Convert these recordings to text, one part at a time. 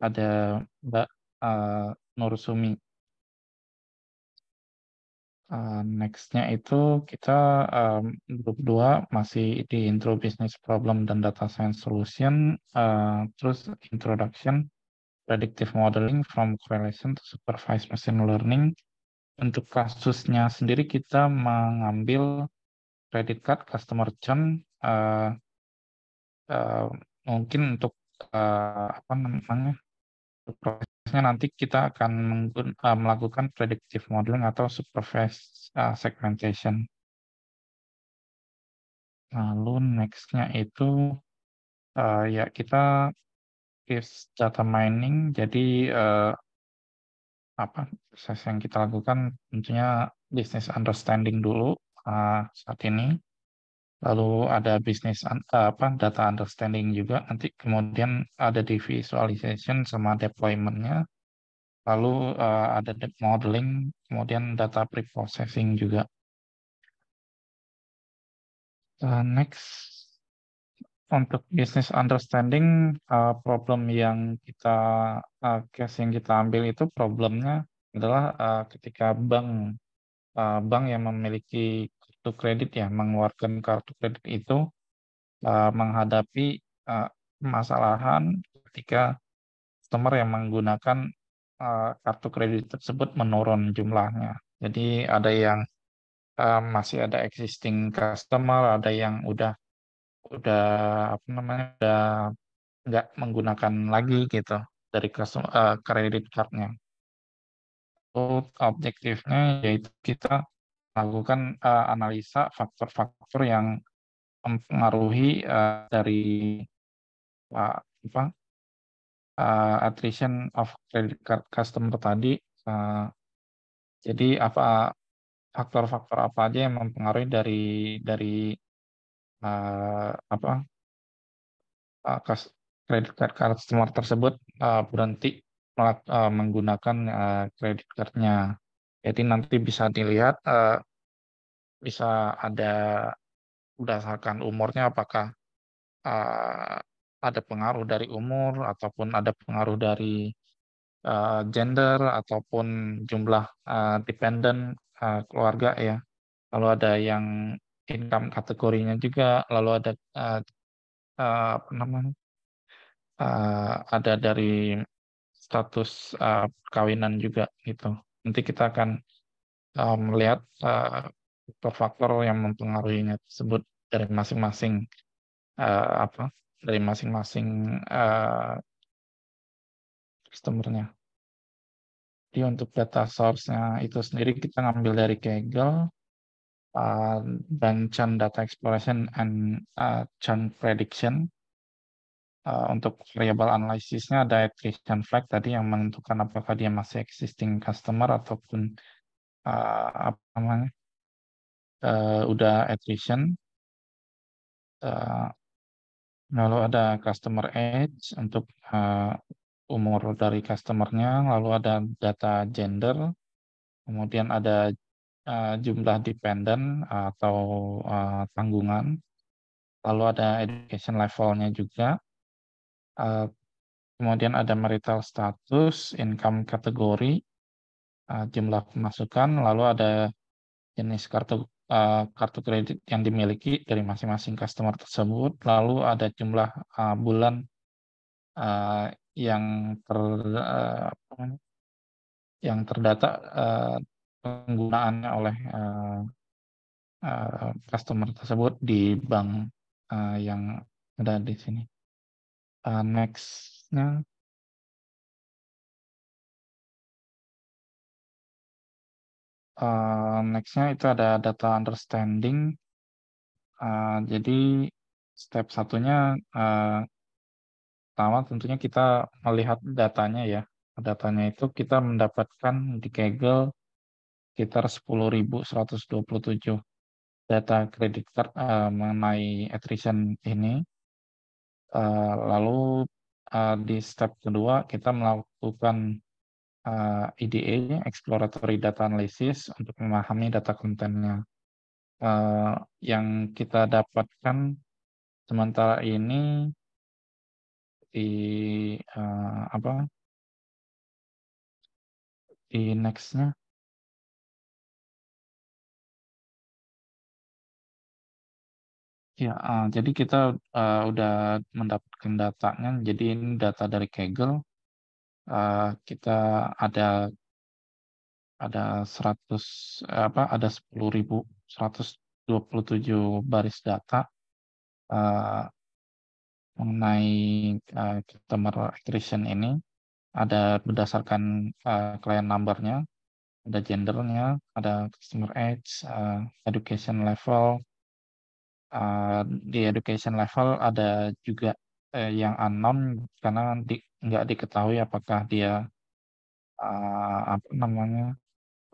ada Mbak Nursumi. Next-nya itu kita grup 2 masih di intro business problem dan data science solution, terus introduction predictive modeling from correlation to supervised machine learning. Untuk kasusnya sendiri kita mengambil credit card customer churn, eh, mungkin untuk apa namanya, prosesnya nanti kita akan melakukan predictive modeling atau supervised segmentation. Lalu next-nya itu ya kita is data mining. Jadi apa proses yang kita lakukan tentunya business understanding dulu saat ini. Lalu ada apa data understanding juga. Nanti kemudian ada di visualization sama deployment-nya. Lalu ada modeling, kemudian data pre-processing juga. Next, untuk business understanding, problem yang kita case yang kita ambil itu problemnya adalah ketika bank yang memiliki kartu kredit ya mengeluarkan kartu kredit itu menghadapi uh, permasalahan ketika customer yang menggunakan kartu kredit tersebut menurun jumlahnya. Jadi ada yang masih ada existing customer, ada yang udah apa namanya udah nggak menggunakan lagi gitu dari kredit cardnya. Objektifnya yaitu kita lakukan analisa faktor-faktor yang mempengaruhi dari apa attrition of credit card customer tadi. Uh, jadi apa faktor-faktor apa aja yang mempengaruhi dari apa credit card customer tersebut berhenti menggunakan credit cardnya. Jadi nanti bisa dilihat bisa ada berdasarkan umurnya apakah uh, ada pengaruh dari umur ataupun ada pengaruh dari gender ataupun jumlah dependent keluarga ya. Lalu ada yang income kategorinya juga, lalu ada apa namanya ada dari status perkawinan juga gitu. Nanti kita akan melihat faktor-faktor yang mempengaruhinya tersebut dari masing-masing apa dari masing-masing customer-nya. Jadi untuk data source-nya itu sendiri kita ngambil dari Kaggle uh, dan churn data exploration and churn prediction. Untuk variable analisisnya ada attrition flag tadi yang menentukan apakah dia masih existing customer ataupun apa namanya udah attrition. Uh, Lalu ada customer age untuk umur dari customernya, lalu ada data gender, kemudian ada jumlah dependent atau tanggungan, lalu ada education levelnya juga, uh, kemudian ada marital status, income kategori, jumlah pemasukan, lalu ada jenis kartu kredit yang dimiliki dari masing-masing customer tersebut, lalu ada jumlah bulan uh, yang apa namanya, yang terdata penggunaannya oleh customer tersebut di bank yang ada di sini. Next-nya next-nya itu ada data understanding. Jadi step satunya pertama tentunya kita melihat datanya ya. Datanya itu kita mendapatkan di Kaggle sekitar 10.127 data kredit card mengenai attrition ini. Lalu di step kedua kita melakukan EDA, Exploratory Data Analysis, untuk memahami data kontennya. Yang kita dapatkan sementara ini di di next-nya. Ya, jadi kita udah mendapatkan datanya. Jadi ini data dari Kaggle. Kita ada 10.127 baris data mengenai customer acquisition ini. Ada berdasarkan client number-nya, ada gendernya, ada customer age, education level. Di education level ada juga yang unknown karena nggak diketahui apakah dia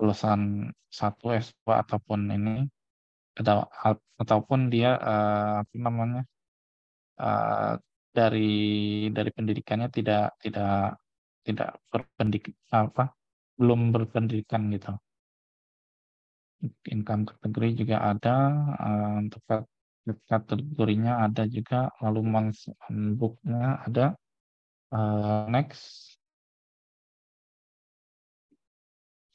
lulusan 1 S2 ataupun ini ataupun dia dari pendidikannya tidak belum berpendidikan gitu. Income kategori juga ada, untuk kategorinya ada juga, lalu months book-nya ada. Next,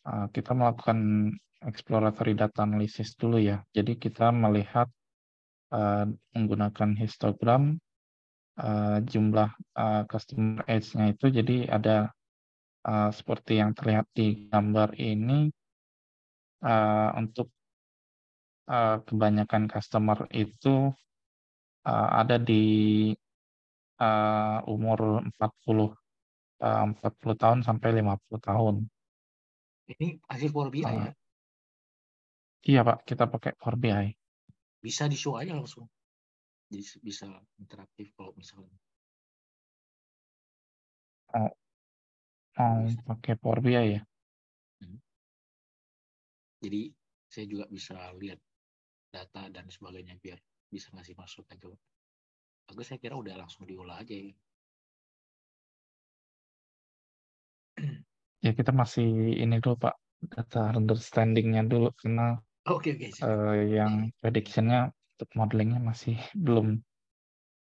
kita melakukan exploratory data analysis dulu ya. Jadi kita melihat menggunakan histogram jumlah customer age-nya itu. Jadi ada seperti yang terlihat di gambar ini, untuk kebanyakan customer itu ada di umur 40 tahun sampai 50 tahun. Ini hasil Power BI ya? Iya Pak, kita pakai Power BI. Bisa di show aja langsung. Jadi bisa interaktif kalau misalnya. Pakai Power BI ya? Jadi saya juga bisa lihat data dan sebagainya biar bisa ngasih masukan coba. Aku saya kira udah langsung diolah aja ya. Ya kita masih ini dulu Pak, data understanding-nya dulu karena Oke. yang prediction-nya untuk modelingnya masih belum.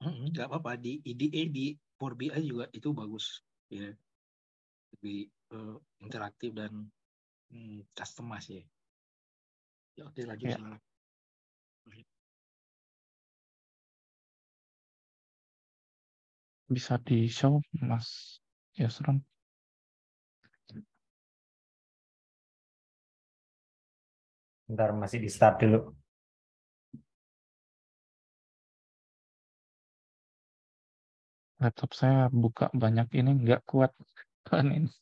Nggak apa-apa, di IDE di Power BI juga itu bagus ya, lebih interaktif dan customize ya. Ya oke, lanjut Ya. silakan. Bisa di show Mas Yusron? Bentar, masih di start dulu. Laptop saya buka banyak ini nggak kuat kan ini.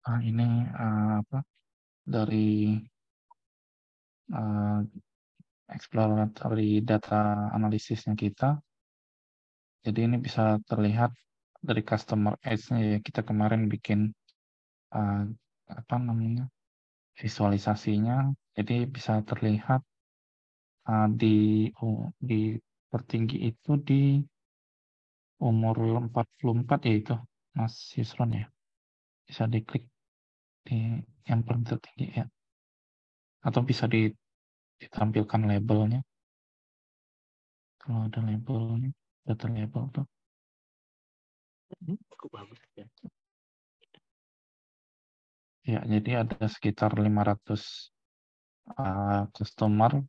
Ini dari exploratory data analisisnya kita. Jadi ini bisa terlihat dari customer age-nya ya, kita kemarin bikin visualisasinya. Jadi bisa terlihat di tertinggi itu di umur 44 ya itu Mas Yusron ya. Bisa diklik di yang paling tertinggi ya. Atau bisa ditampilkan labelnya. Kalau ada labelnya, data label tuh. Cukup bagus ya. Ya, jadi ada sekitar 500 customer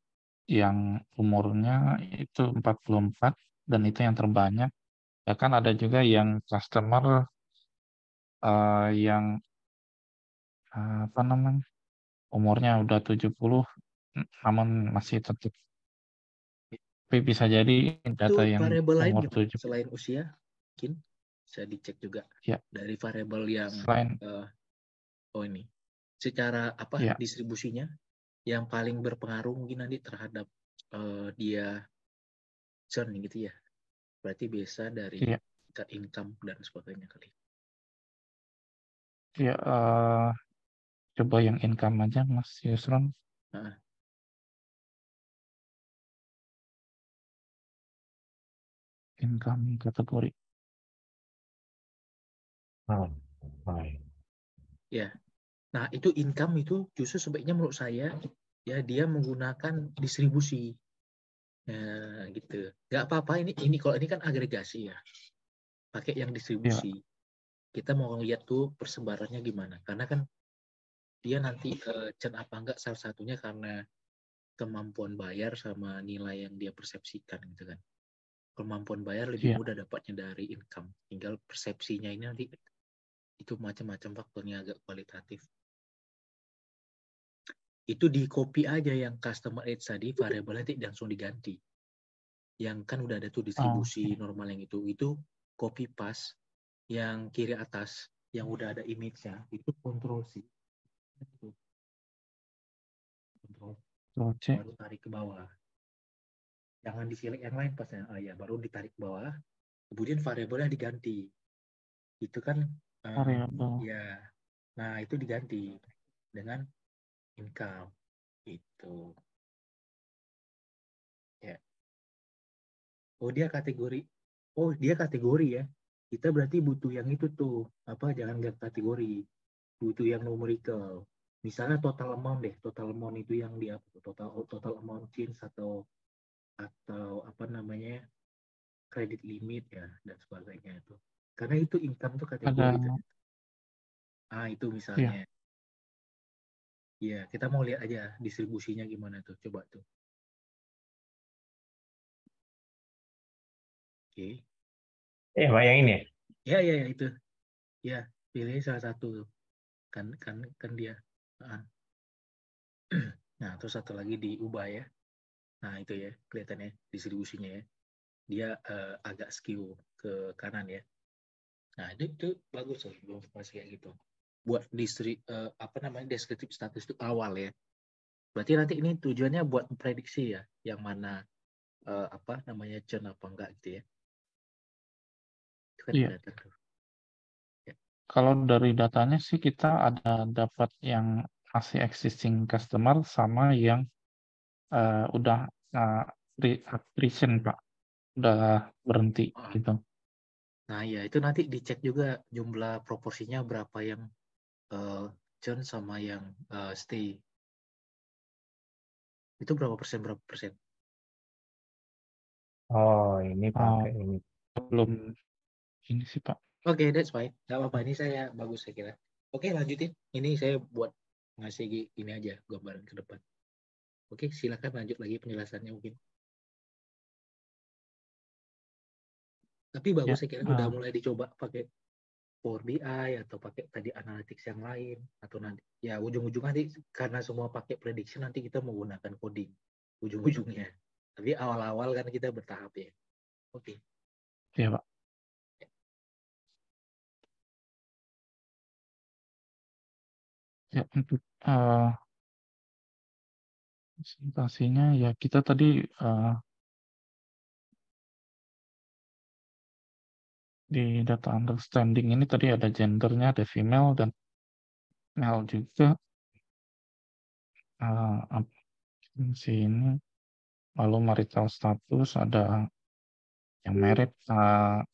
yang umurnya itu 44 dan itu yang terbanyak. Bahkan ada juga yang customer yang umurnya udah 70 namun masih tetap. Tapi bisa jadi data Itu yang variabel lain umur gimana? 70 Selain usia, mungkin bisa dicek juga ya. dari variabel yang Selain ini secara ya, distribusinya yang paling berpengaruh mungkin nanti terhadap dia churn gitu ya. Berarti bisa dari iya. tingkat income dan sebagainya kali. Ya, coba yang income aja Mas Yusron. Nah, Income kategori. Oh, oh. ya. Nah, itu income itu justru sebaiknya menurut saya ya dia menggunakan distribusi. Nah, gitu. Nggak apa-apa ini kalau ini kan agregasi ya. Pakai yang Ya, distribusi. Kita mau lihat tuh persebarannya gimana. Karena kan dia nanti churn apa enggak salah satunya karena kemampuan bayar sama nilai yang dia persepsikan gitu kan. Kemampuan bayar lebih ya. mudah dapatnya dari income. Tinggal persepsinya ini nanti itu macam-macam faktornya agak kualitatif. Itu di copy aja yang customer age tadi variabel nanti langsung diganti. Yang kan udah ada tuh distribusi Oke. normal yang itu copy paste. Yang kiri atas yang udah ada image-nya itu Ctrl C. Ctrl Control C. baru tarik ke bawah. Jangan di-select yang lain pasnya. Ya, baru ditarik ke bawah. Kemudian variabelnya diganti. Itu kan Variabel. ya. Nah, itu diganti dengan income itu. Ya. Oh, dia kategori ya. Kita berarti butuh yang itu tuh. Apa jangan lihat kategori. Butuh yang numerical. Misalnya total amount deh. Total amount itu yang dia total amount change atau apa namanya? Credit limit ya dan sebagainya itu. Karena itu income tuh kategori Ada, ternyata. Itu ya. misalnya. Ya, kita mau lihat aja distribusinya gimana tuh. Coba tuh. Oke. Pak yang ini ya? Ya itu. Ya, pilih salah satu kan dia. Nah, terus satu lagi diubah ya. Nah, itu ya, kelihatannya distribusinya ya. Dia agak skew ke kanan ya. Nah, itu bagus loh, informasi kayak gitu. Buat deskriptif status itu awal ya. Berarti nanti ini tujuannya buat prediksi ya, yang mana churn apa enggak gitu ya. Itu kan Iya. kelihatan tuh. Ya. Kalau dari datanya sih kita ada dapat yang masih existing customer sama yang udah attrition Pak, udah berhenti Ah, gitu. Nah, ya itu nanti dicek juga jumlah proporsinya berapa yang churn sama yang stay. Itu berapa persen? Oh, ini Uh, pakai ini. belum ini sih Pak. Oke, that's fine. Nggak apa-apa, ini saya bagus saya kira. Oke, lanjutin. Ini saya buat ngasih ini aja gambaran ke depan. Oke, silakan lanjut lagi penjelasannya mungkin. Tapi bagus Ya, saya kira udah mulai dicoba pakai Power BI atau pakai tadi analytics yang lain atau nanti ya ujung-ujung nanti karena semua pakai prediction nanti kita menggunakan coding ujung-ujungnya. Tapi awal-awal kan kita bertahap ya. Oke. ya Pak. Ya, untuk presentasinya ya kita tadi di data understanding ini tadi ada gendernya, ada female dan male juga. Sini lalu marital status ada yang married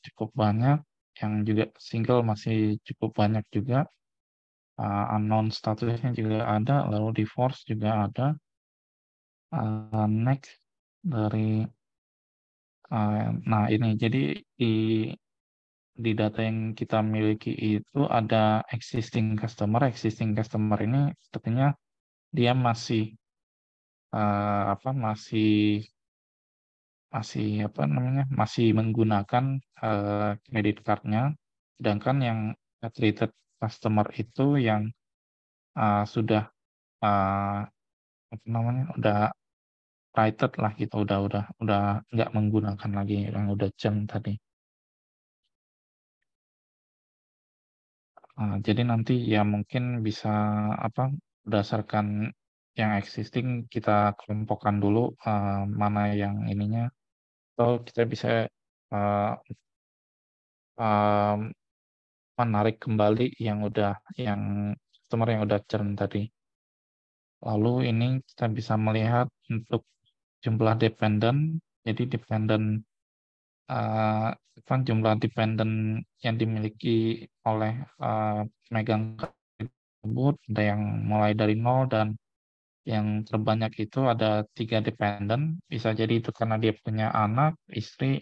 cukup banyak, yang juga single masih cukup banyak juga. Unknown statusnya juga ada, lalu divorce juga ada. Next dari nah ini jadi di data yang kita miliki itu ada existing customer. Existing customer ini sepertinya dia masih masih menggunakan kredit cardnya, sedangkan yang treated customer itu yang sudah uh, udah rated lah gitu, udah nggak menggunakan lagi yang udah churn tadi. Jadi nanti ya mungkin bisa berdasarkan yang existing kita kelompokkan dulu mana yang ininya, atau kita bisa uh, menarik kembali yang customer yang udah churn tadi. Lalu ini kita bisa melihat untuk jumlah dependent, jadi dependent jumlah dependent yang dimiliki oleh pemegang tersebut, ada yang mulai dari 0 dan yang terbanyak itu ada 3 dependent. Bisa jadi itu karena dia punya anak, istri,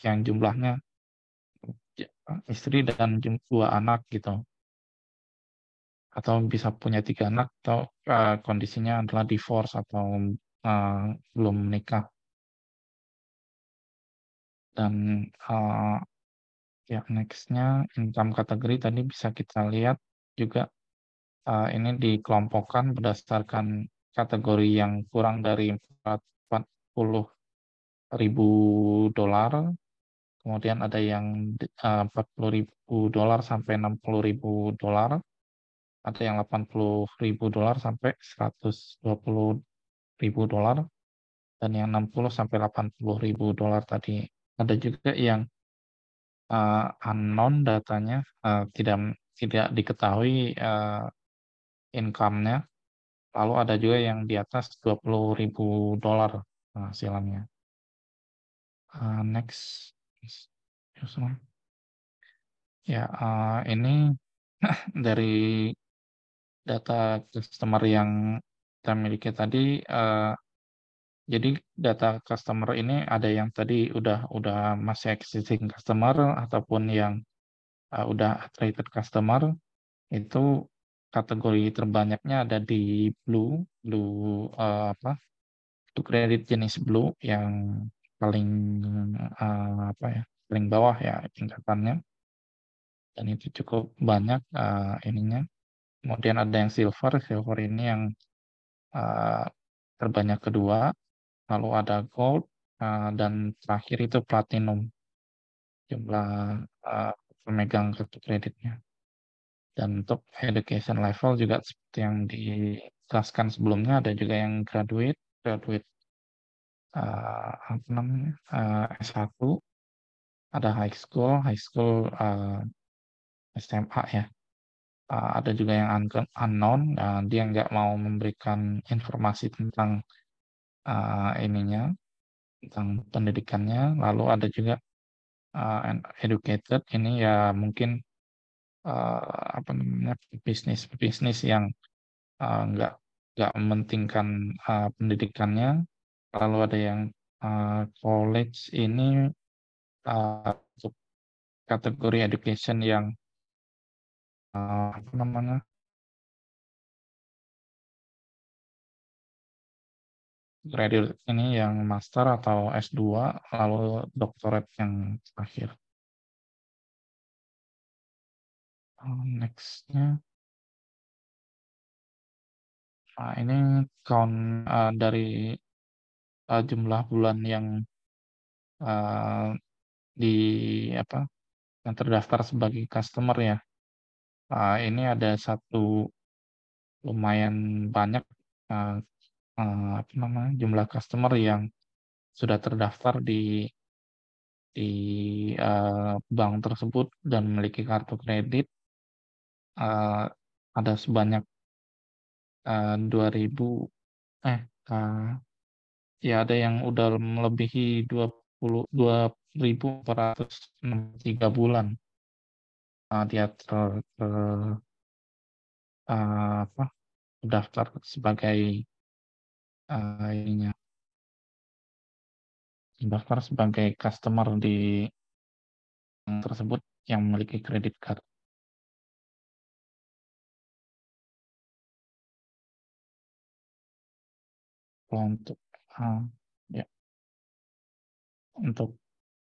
yang jumlahnya istri dan 2 anak gitu. Atau bisa punya 3 anak atau kondisinya adalah divorce atau belum menikah. Dan ya next-nya income kategori tadi bisa kita lihat juga ini dikelompokkan berdasarkan kategori yang kurang dari 40.000 dolar, kemudian ada yang 40.000 dolar sampai 60.000 dolar, ada yang 80.000 dolar sampai 120.000 dolar, dan yang 60 sampai 80.000 dolar tadi. Ada juga yang unknown datanya, tidak diketahui income-nya. Lalu ada juga yang di atas 20.000 dolar penghasilannya. Next. Ya, ini dari data customer yang kita miliki tadi. Jadi data customer ini ada yang tadi udah masih existing customer ataupun yang udah attracted customer. Itu kategori terbanyaknya ada di blue itu kredit jenis blue yang paling paling bawah ya tingkatannya, dan itu cukup banyak ininya. Kemudian ada yang silver ini yang terbanyak kedua, lalu ada gold, dan terakhir itu platinum jumlah pemegang kartu kreditnya. Dan untuk education level juga seperti yang dijelaskan sebelumnya, ada juga yang graduate S1, ada high school SMA ya. Ada juga yang unknown, dia nggak mau memberikan informasi tentang ininya, tentang pendidikannya. Lalu ada juga educated, ini ya mungkin bisnis yang nggak mementingkan pendidikannya. Lalu ada yang college, ini untuk kategori education yang graduate ini yang master atau S2, lalu doctorate yang terakhir. Next-nya. Nah, ini count dari jumlah bulan yang yang terdaftar sebagai customer ya. Ini ada satu lumayan banyak jumlah customer yang sudah terdaftar di bank tersebut dan memiliki kartu kredit. Ada sebanyak 2.000 ya ada yang udah melebihi 2.463 bulan dia terdaftar sebagai daftar sebagai customer di bank tersebut yang memiliki kredit card. Untuk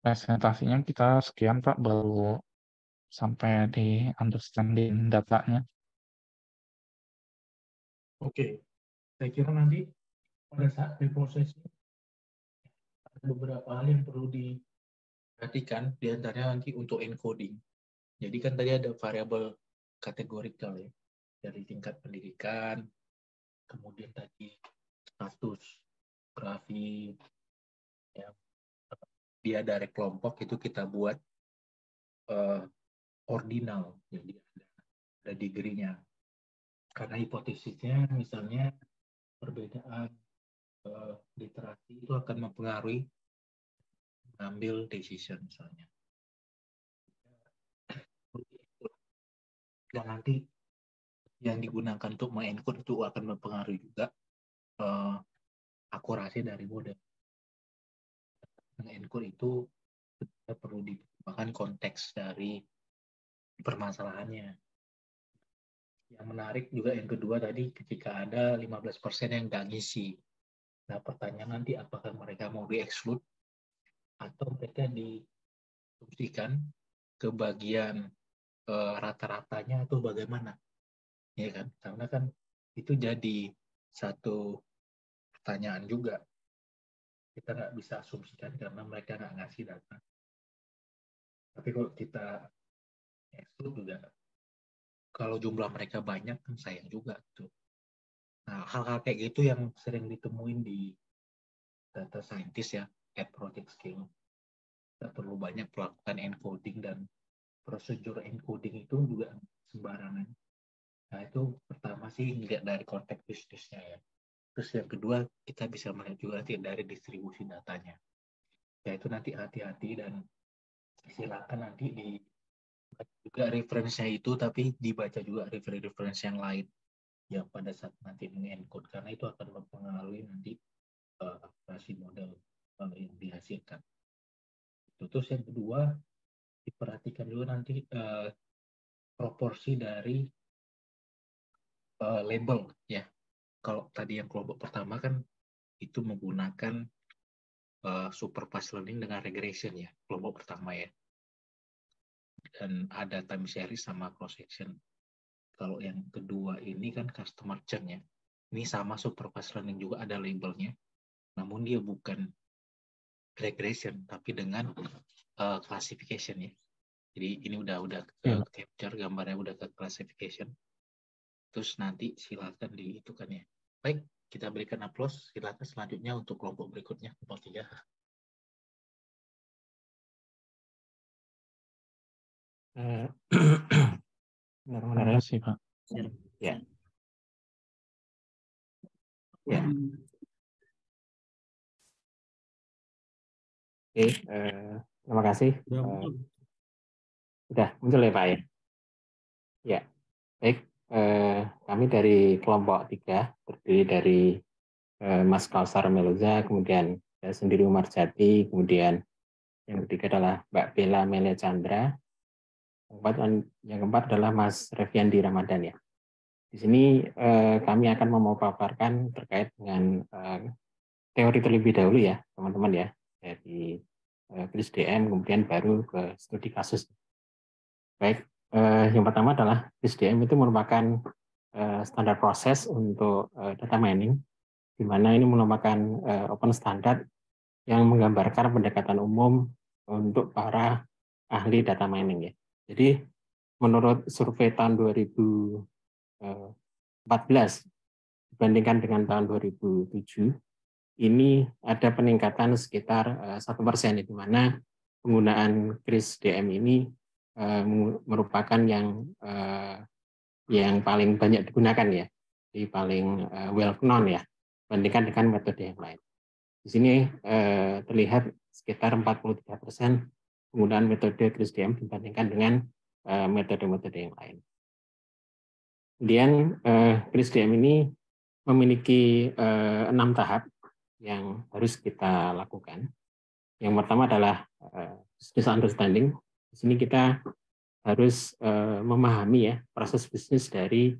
presentasinya kita sekian Pak, baru sampai di understanding datanya. Oke, saya kira nanti pada saat preprocessing ada beberapa hal yang perlu diperhatikan, diantaranya nanti untuk encoding. Jadi kan tadi ada variabel kategorikal ya, dari tingkat pendidikan, kemudian tadi status, grafik, ya, dia dari kelompok itu kita buat ordinal, jadi ada degree-nya. Karena hipotesisnya misalnya perbedaan literasi itu akan mempengaruhi mengambil decision misalnya. Dan nanti yang digunakan untuk mengencode itu akan mempengaruhi juga akurasi dari model. Mengencode itu perlu dipertimbangkan konteks dari permasalahannya. Yang menarik juga yang kedua tadi ketika ada 15% yang nggak ngisi. Nah pertanyaan nanti apakah mereka mau di-exclude atau mereka disubstitusikan ke bagian rata-ratanya atau bagaimana? Ya kan? Karena kan itu jadi satu pertanyaan juga. Kita nggak bisa asumsikan karena mereka nggak ngasih data. Tapi kalau kita exclude juga, kalau jumlah mereka banyak kan sayang juga tuh. Nah, hal-hal kayak gitu yang sering ditemuin di data scientist ya, at project scale. Kita perlu banyak melakukan encoding dan prosedur encoding itu juga sembarangan. Nah, itu pertama sih lihat dari konteks bisnisnya ya. Terus yang kedua, kita bisa melihat juga nanti dari distribusi datanya. Ya itu nanti hati-hati dan silakan nanti di juga referensinya itu, tapi dibaca juga referensi yang lain yang pada saat nanti mengencode, karena itu akan mempengaruhi nanti akurasi model yang dihasilkan. Terus yang kedua, diperhatikan juga nanti proporsi dari label ya. Kalau tadi yang kelompok pertama kan itu menggunakan supervised learning dengan regression ya, kelompok pertama ya. Dan ada time series sama cross section. Kalau yang kedua ini kan customer churn ya. Ini sama supervised learning juga ada labelnya. Namun dia bukan regression tapi dengan classification ya. Jadi ini udah capture gambarnya, udah ke classification. Terus nanti silakan diitukan ya. Baik, kita berikan aplaus. Silakan selanjutnya untuk kelompok berikutnya, kelompok 3. Terima kasih, Pak. Ya. Ya. Oke, terima kasih. Sudah muncul ya Pak ya? Ya, baik. Kami dari kelompok 3 terdiri dari Mas Kausar Meluza, kemudian saya sendiri Umar Jati, kemudian yang ketiga adalah Mbak Bella Melia Chandra, yang keempat adalah Mas Reviandi Ramadan ya. Di sini kami akan memaparkan terkait dengan teori terlebih dahulu ya teman-teman ya, dari CRISDM kemudian baru ke studi kasus. Baik, yang pertama adalah CRISDM itu merupakan standar proses untuk data mining, di mana ini merupakan open standard yang menggambarkan pendekatan umum untuk para ahli data mining ya. Jadi menurut survei tahun 2014 dibandingkan dengan tahun 2007, ini ada peningkatan sekitar 1%, di mana penggunaan CRISDM ini merupakan yang paling banyak digunakan ya, di paling well known ya, dibandingkan dengan metode yang lain. Di sini terlihat sekitar 43% penggunaan metode CRISDM dibandingkan dengan metode-metode yang lain. Kemudian CRISDM ini memiliki 6 tahap yang harus kita lakukan. Yang pertama adalah business understanding. Di sini kita harus memahami ya proses bisnis dari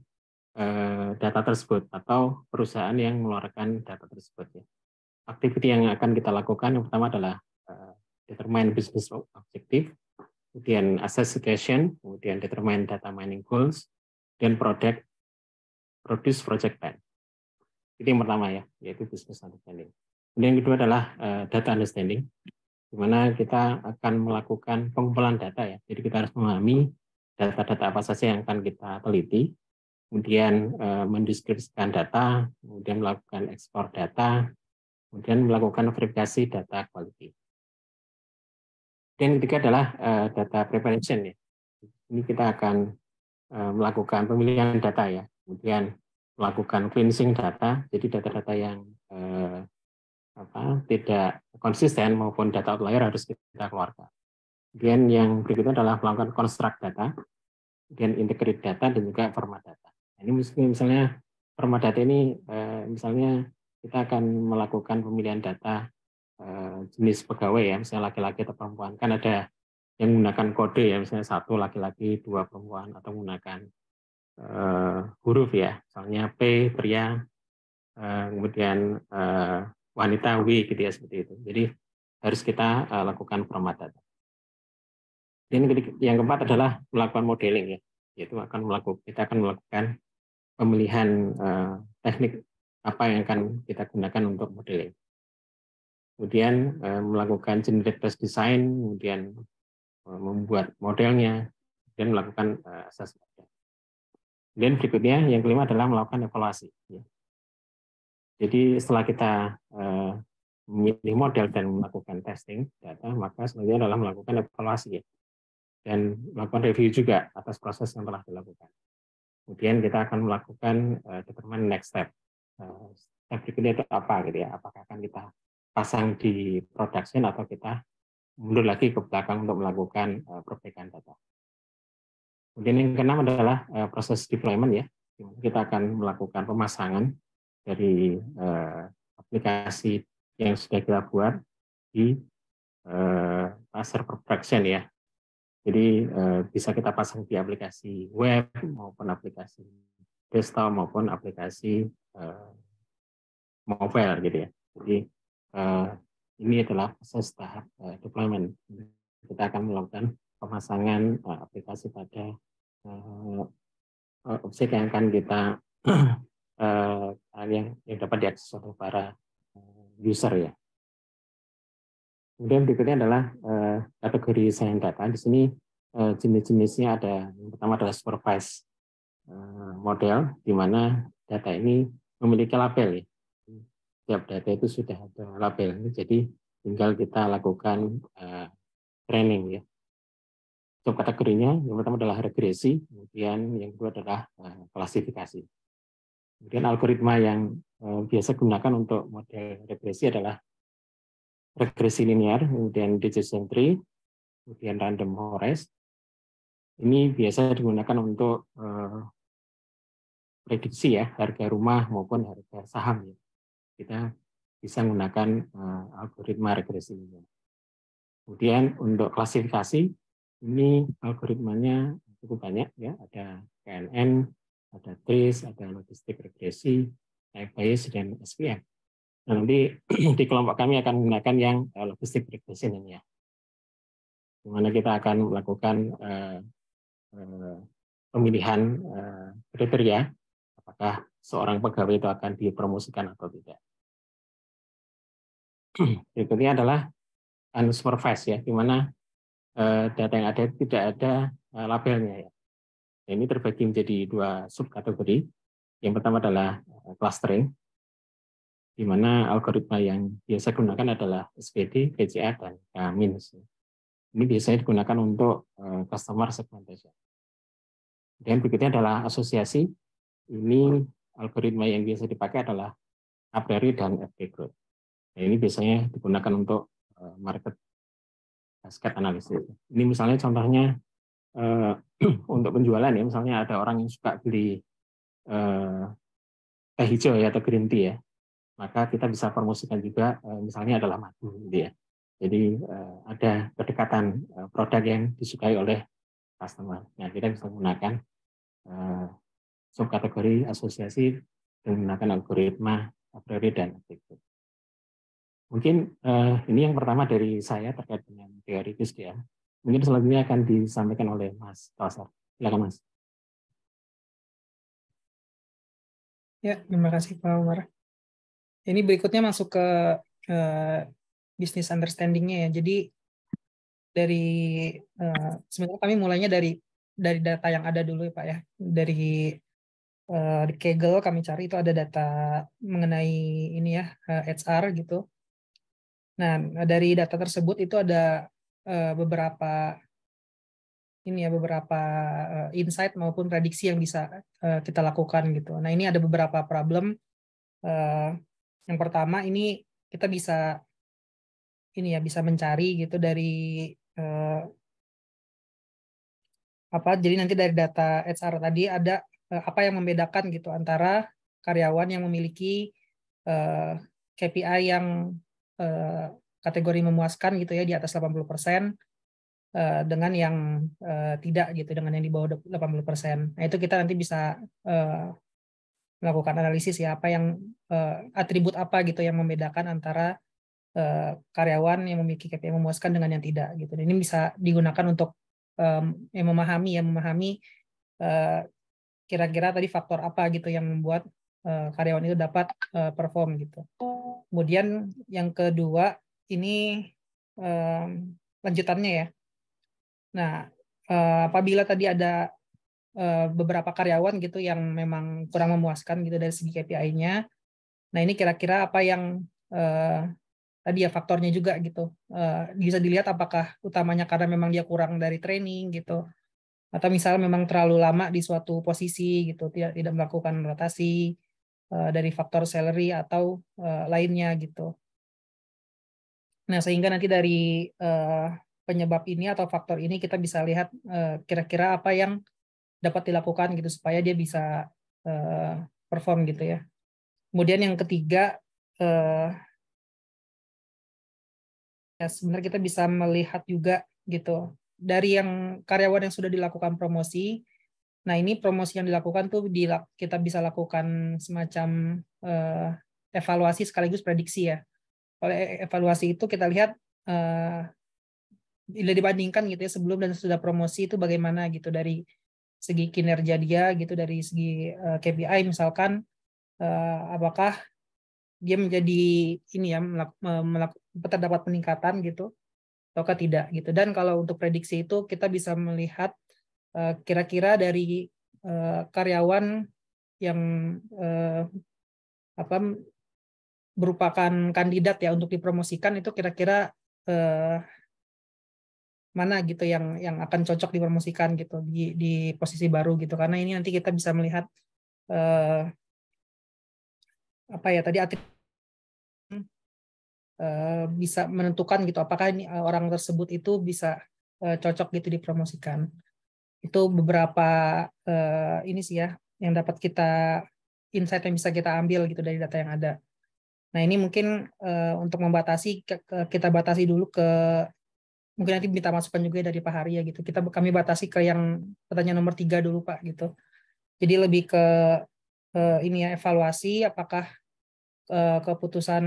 data tersebut atau perusahaan yang mengeluarkan data tersebut ya. Aktiviti yang akan kita lakukan yang pertama adalah determine business objective, kemudian assess situation, kemudian determine data mining goals, dan produce project plan. Itu yang pertama ya, yaitu business understanding. Kemudian yang kedua adalah data understanding, di mana kita akan melakukan pengumpulan data ya. Jadi kita harus memahami data-data apa saja yang akan kita teliti, kemudian mendeskripsikan data, kemudian melakukan ekspor data, kemudian melakukan verifikasi data quality. Dan ketiga adalah data preparation ya. Ini kita akan melakukan pemilihan data ya, kemudian melakukan cleansing data, jadi data-data yang tidak konsisten maupun data outlier harus kita keluarkan. Kemudian yang berikutnya adalah melakukan construct data, kemudian integrate data dan juga format data. Ini misalnya format data ini misalnya kita akan melakukan pemilihan data jenis pegawai ya, misalnya laki-laki atau perempuan, kan ada yang menggunakan kode ya, misalnya 1 laki-laki 2 perempuan, atau menggunakan huruf ya, misalnya P pria, kemudian wanita W gitu ya, seperti itu. Jadi harus kita lakukan format data. Yang keempat adalah melakukan modeling ya, yaitu kita akan melakukan pemilihan teknik apa yang akan kita gunakan untuk modeling. Kemudian melakukan generate based design, kemudian membuat modelnya, dan melakukan assessment. Dan berikutnya yang kelima adalah melakukan evaluasi. Jadi setelah kita memilih model dan melakukan testing data, maka selanjutnya adalah melakukan evaluasi dan melakukan review juga atas proses yang telah dilakukan. Kemudian kita akan melakukan determine next step. Step berikutnya itu apa gitu ya? Apakah akan kita pasang di production atau kita mundur lagi ke belakang untuk melakukan perbaikan data. Kemudian yang keenam adalah proses deployment ya. Kita akan melakukan pemasangan dari aplikasi yang sudah kita buat di server production ya. Jadi bisa kita pasang di aplikasi web maupun aplikasi desktop maupun aplikasi mobile gitu ya. Jadi ini adalah proses tahap deployment. Kita akan melakukan pemasangan aplikasi pada objek yang akan kita yang dapat diakses oleh para user ya. Kemudian berikutnya adalah kategori desain data. Di sini jenis-jenisnya ada, yang pertama adalah supervised model, di mana data ini memiliki label ya. Setiap data itu sudah ada label, jadi tinggal kita lakukan training ya. Subkategorinya yang pertama adalah regresi, kemudian yang kedua adalah klasifikasi. Kemudian algoritma yang biasa digunakan untuk model regresi adalah regresi linear, kemudian decision tree, kemudian random forest. Ini biasa digunakan untuk prediksi ya, harga rumah maupun harga saham ya. Kita bisa menggunakan algoritma regresi linear. Kemudian untuk klasifikasi, ini algoritmanya cukup banyak ya, ada KNN, ada TRIZ, ada logistik regresi, type bias, dan SPM. Nah, nanti di kelompok kami akan menggunakan yang logistik regresi ini ya, di mana kita akan melakukan pemilihan kriteria apakah seorang pegawai itu akan dipromosikan atau tidak. Berikutnya adalah unsupervised ya, di mana data yang ada tidak ada labelnya ya. Ini terbagi menjadi dua subkategori. Yang pertama adalah clustering, di mana algoritma yang biasa digunakan adalah SPD, VCA, dan K-. Ini biasanya digunakan untuk customer segmentation. Dan berikutnya adalah asosiasi. Ini algoritma yang biasa dipakai adalah a priori dan FP growth. Nah, ini biasanya digunakan untuk market basket analysis. Ini misalnya contohnya untuk penjualan ya, misalnya ada orang yang suka beli teh hijau ya atau green tea ya, maka kita bisa promosikan juga misalnya adalah madu gitu ya. Jadi ada kedekatan produk yang disukai oleh customer. Nah, kita bisa menggunakan subkategori asosiasi dan menggunakan algoritma a priori dan FP. Mungkin ini yang pertama dari saya terkait dengan teori QSDA. Mungkin selanjutnya akan disampaikan oleh Mas Tosar. Silakan Mas. Ya, terima kasih Pak Umar. Ini berikutnya masuk ke business understanding-nya ya. Jadi dari sebenarnya kami mulainya dari data yang ada dulu ya Pak ya. Dari di Kaggle kami cari itu ada data mengenai ini ya HR gitu. Nah, dari data tersebut itu ada beberapa insight maupun prediksi yang bisa kita lakukan gitu. Nah, ini ada beberapa problem. Yang pertama ini kita bisa mencari gitu dari jadi nanti dari data HR tadi ada apa yang membedakan gitu antara karyawan yang memiliki KPI yang kategori memuaskan gitu ya di atas 80% dengan yang tidak gitu, dengan yang di bawah 80%. Nah, itu kita nanti bisa melakukan analisis ya, apa yang atribut apa gitu yang membedakan antara karyawan yang memiliki KPI memuaskan dengan yang tidak gitu. Dan ini bisa digunakan untuk memahami kira-kira tadi faktor apa gitu yang membuat karyawan itu dapat perform gitu. Kemudian yang kedua ini lanjutannya ya. Nah, apabila tadi ada beberapa karyawan gitu yang memang kurang memuaskan gitu dari segi KPI-nya, nah ini kira-kira apa yang tadi ya faktornya juga gitu. Bisa dilihat apakah utamanya karena memang dia kurang dari training gitu, atau misalnya memang terlalu lama di suatu posisi gitu, tidak melakukan rotasi dari faktor salary atau lainnya gitu. Nah, sehingga nanti dari penyebab ini atau faktor ini kita bisa lihat kira-kira apa yang dapat dilakukan gitu supaya dia bisa perform gitu ya. Kemudian yang ketiga ya sebenarnya kita bisa melihat juga gitu dari yang karyawan yang sudah dilakukan promosi. Nah, ini promosi yang dilakukan tuh kita bisa lakukan semacam evaluasi sekaligus prediksi ya. Oleh evaluasi itu kita lihat dibandingkan gitu ya sebelum dan sudah promosi itu bagaimana gitu dari segi kinerja dia gitu, dari segi KPI misalkan apakah dia menjadi terdapat peningkatan gitu ataukah tidak gitu. Dan kalau untuk prediksi itu kita bisa melihat kira-kira dari karyawan yang berupakan kandidat ya untuk dipromosikan itu kira-kira mana gitu yang akan cocok dipromosikan gitu di posisi baru gitu, karena ini nanti kita bisa melihat bisa menentukan gitu apakah ini orang tersebut itu bisa cocok gitu dipromosikan. Itu beberapa ini sih ya yang dapat insight yang bisa kita ambil gitu dari data yang ada. Nah, ini mungkin untuk membatasi kita batasi dulu ke, mungkin nanti minta masukan juga dari Pak Hari ya gitu. Kami batasi ke yang pertanyaan nomor 3 dulu Pak gitu. Jadi lebih ke ini ya, evaluasi apakah keputusan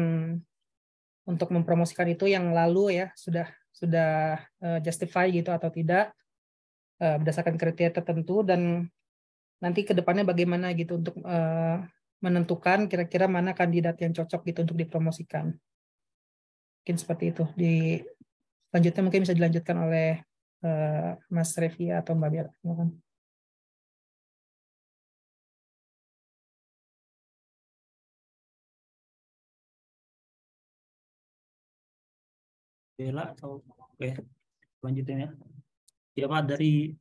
untuk mempromosikan itu yang lalu ya sudah justify gitu atau tidak berdasarkan kriteria tertentu, dan nanti ke depannya bagaimana gitu untuk menentukan kira-kira mana kandidat yang cocok gitu untuk dipromosikan. Mungkin seperti itu. Selanjutnya mungkin bisa dilanjutkan oleh Mas Revi atau Mbak Bella. Bella atau oke, lanjutin ya. Ya Pak, dari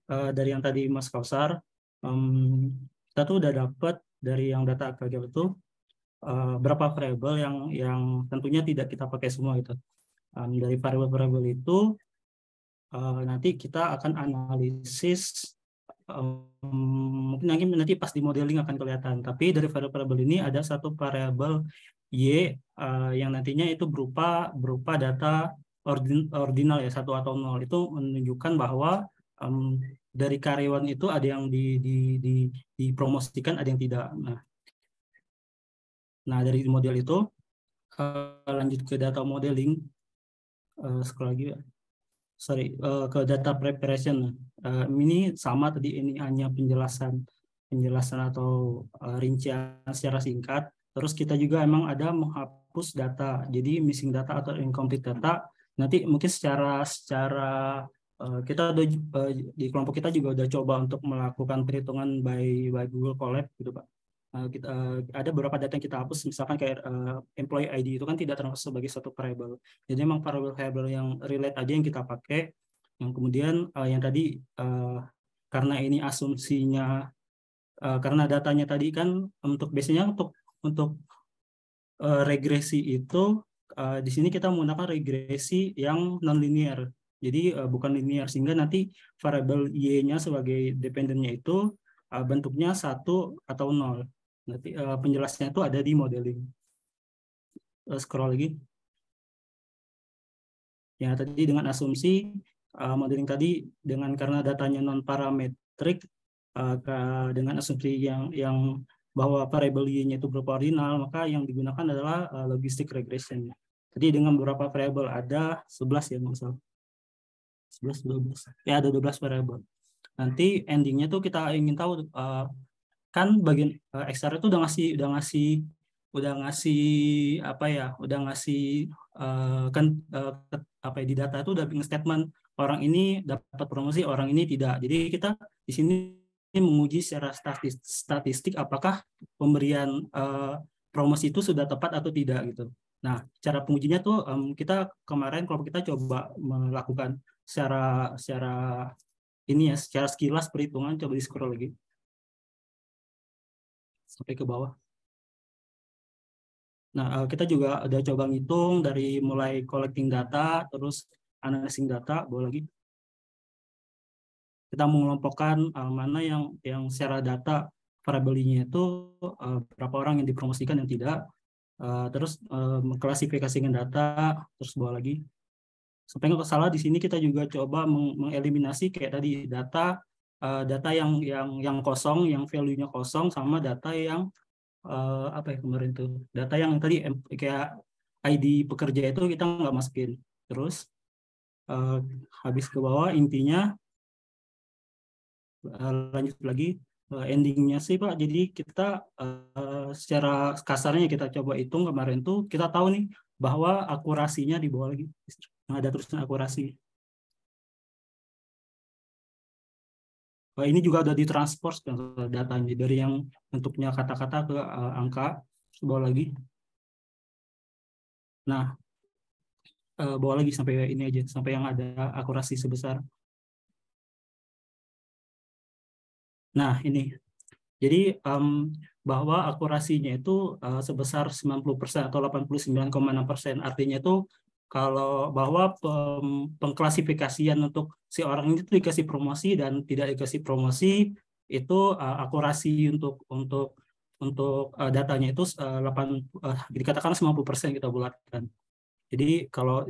yang tadi Mas Kausar, kita tuh udah dapat dari yang data AKG itu berapa variabel yang tentunya tidak kita pakai semua gitu. Dari variabel-variabel itu nanti kita akan analisis, mungkin nanti pas di modeling akan kelihatan. Tapi dari variabel ini ada satu variabel Y yang nantinya itu berupa data ordinal ya, 1 atau 0. Itu menunjukkan bahwa dari karyawan itu ada yang dipromosikan, ada yang tidak. Nah dari model itu lanjut ke data modeling, scroll lagi ya. Ke data preparation. Ini sama tadi, ini hanya penjelasan atau rincian secara singkat. Terus kita juga emang ada menghapus data, jadi missing data atau incomplete data. Nanti mungkin secara kita di kelompok kita juga udah coba untuk melakukan perhitungan by Google Colab gitu Pak. ada beberapa data yang kita hapus, misalkan kayak employee ID itu kan tidak termasuk sebagai suatu variable. Jadi memang variable yang relate aja yang kita pakai. Yang kemudian yang tadi karena ini asumsinya, karena datanya tadi kan biasanya untuk regresi itu di sini kita menggunakan regresi yang non-linear. Jadi bukan linear, sehingga nanti variabel Y-nya sebagai dependennya itu bentuknya 1 atau 0. Nanti penjelasannya itu ada di modeling. Scroll lagi. Ya, tadi dengan asumsi modeling tadi karena datanya non parametrik, dengan asumsi yang bahwa variabel Y-nya itu berupa ordinal, maka yang digunakan adalah logistic regression. Jadi dengan beberapa variabel, ada 11 ya masalah. 11, 12. Ya, ada 12 variabel. Nanti endingnya tuh kita ingin tahu kan bagian XR itu udah ngasih di data itu udah bikin statement orang ini dapat promosi, orang ini tidak. Jadi kita di sini menguji secara statistik apakah pemberian promosi itu sudah tepat atau tidak gitu. Nah, cara pengujinya tuh kita kemarin kalau kita coba melakukan secara sekilas perhitungan, coba di scroll lagi sampai ke bawah. Nah, kita juga udah coba ngitung dari mulai collecting data, terus analyzing data, boleh lagi. Kita mengelompokkan mana yang secara data variabelnya itu berapa orang yang dipromosikan dan tidak, terus mengklasifikasikan data, terus bawa lagi. Sampai nggak salah di sini kita juga coba mengeliminasi kayak tadi data yang kosong, yang value-nya kosong, sama data yang kemarin tuh data yang tadi kayak ID pekerja itu kita nggak masukin. Terus habis ke bawah, intinya lanjut lagi endingnya sih Pak. Jadi kita secara kasarnya kita coba hitung kemarin tuh, kita tahu nih bahwa akurasinya di bawah lagi, ada tulisan akurasi. Ini juga udah ditransport datanya dari yang bentuknya kata-kata ke angka. Bawa lagi. Nah, bawa lagi sampai ini aja, sampai yang ada akurasi sebesar. Nah, ini. Jadi bahwa akurasinya itu sebesar 90% atau 89,6%. Artinya itu kalau bahwa pengklasifikasian untuk si orang itu dikasih promosi dan tidak dikasih promosi itu akurasi untuk datanya itu dikatakan 90% kita bulatkan. Jadi kalau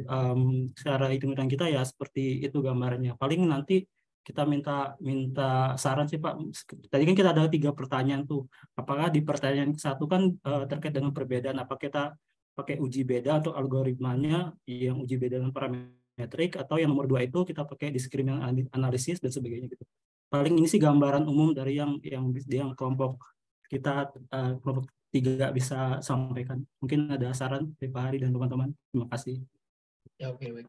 secara hitung-hitungan kita ya seperti itu gambarannya. Paling nanti kita minta saran sih Pak. Tadi kan kita ada 3 pertanyaan tuh. Apakah di pertanyaan 1 kan terkait dengan perbedaan, apa kita pakai uji beda atau algoritmanya yang uji beda dengan parametrik, atau yang nomor 2 itu kita pakai discriminant analysis dan sebagainya gitu. Paling ini sih gambaran umum dari yang kelompok kita kelompok 3 bisa sampaikan. Mungkin ada saran dari Pak Hari dan teman-teman. Terima kasih. Ya, oke, baik.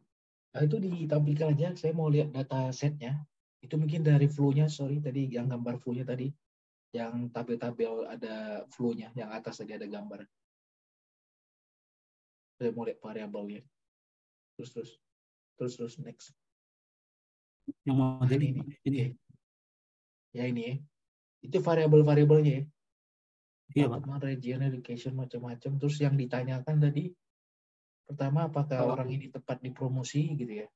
Nah, itu ditampilkan aja. Saya mau lihat data setnya. Itu mungkin dari flow-nya, tadi yang gambar flow-nya tadi. Yang tabel-tabel ada flow-nya, yang atas tadi ada gambar. Saya mau lihat variabelnya. Terus next. Yang mau jadi ini. Ya ini ya. Itu variabel-variabelnya ya. Iya, Pak. Region, education, macam-macam. Terus yang ditanyakan tadi, pertama apakah orang ini tepat dipromosi gitu ya.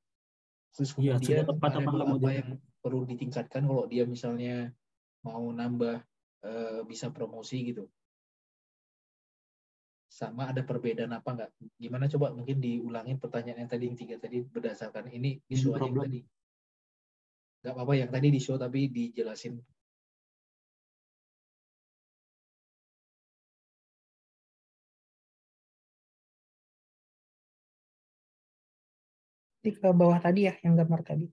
Terus kemudian tepat apa yang perlu ditingkatkan kalau dia misalnya mau nambah bisa promosi gitu. Sama ada perbedaan apa enggak? Gimana coba mungkin diulangin pertanyaan yang tadi yang 3 tadi berdasarkan ini di show aja yang tadi. Enggak apa-apa yang tadi di show tapi dijelasin. Di ke bawah tadi ya, yang gambar tadi.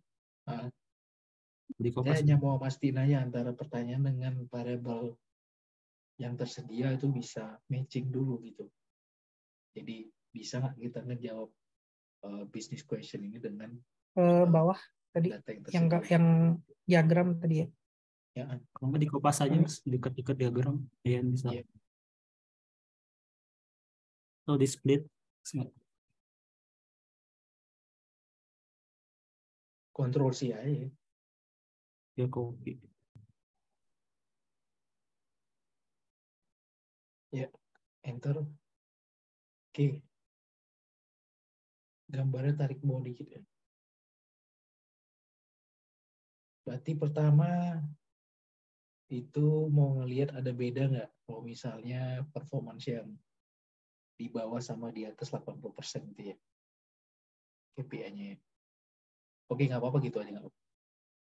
Saya hanya mau pastiin aja antara pertanyaan dengan variabel yang tersedia itu bisa matching dulu gitu. Jadi bisa nggak kita ngejawab business question ini dengan bawah tadi yang diagram tadi ya. Ya, Kalau nggak dikopas aja Mas, dekat-dekat diagram. Ya bisa. Iya. Atau di split. Control C aja ya. Ya copy. Ya, enter. Oke. Gambarnya tarik bawah dikit ya. Berarti pertama itu mau ngelihat ada beda nggak kalau misalnya performance yang di bawah sama di atas 80% gitu ya. KPI-nya ya. Oke, nggak apa-apa gitu aja, nggak apa-apa.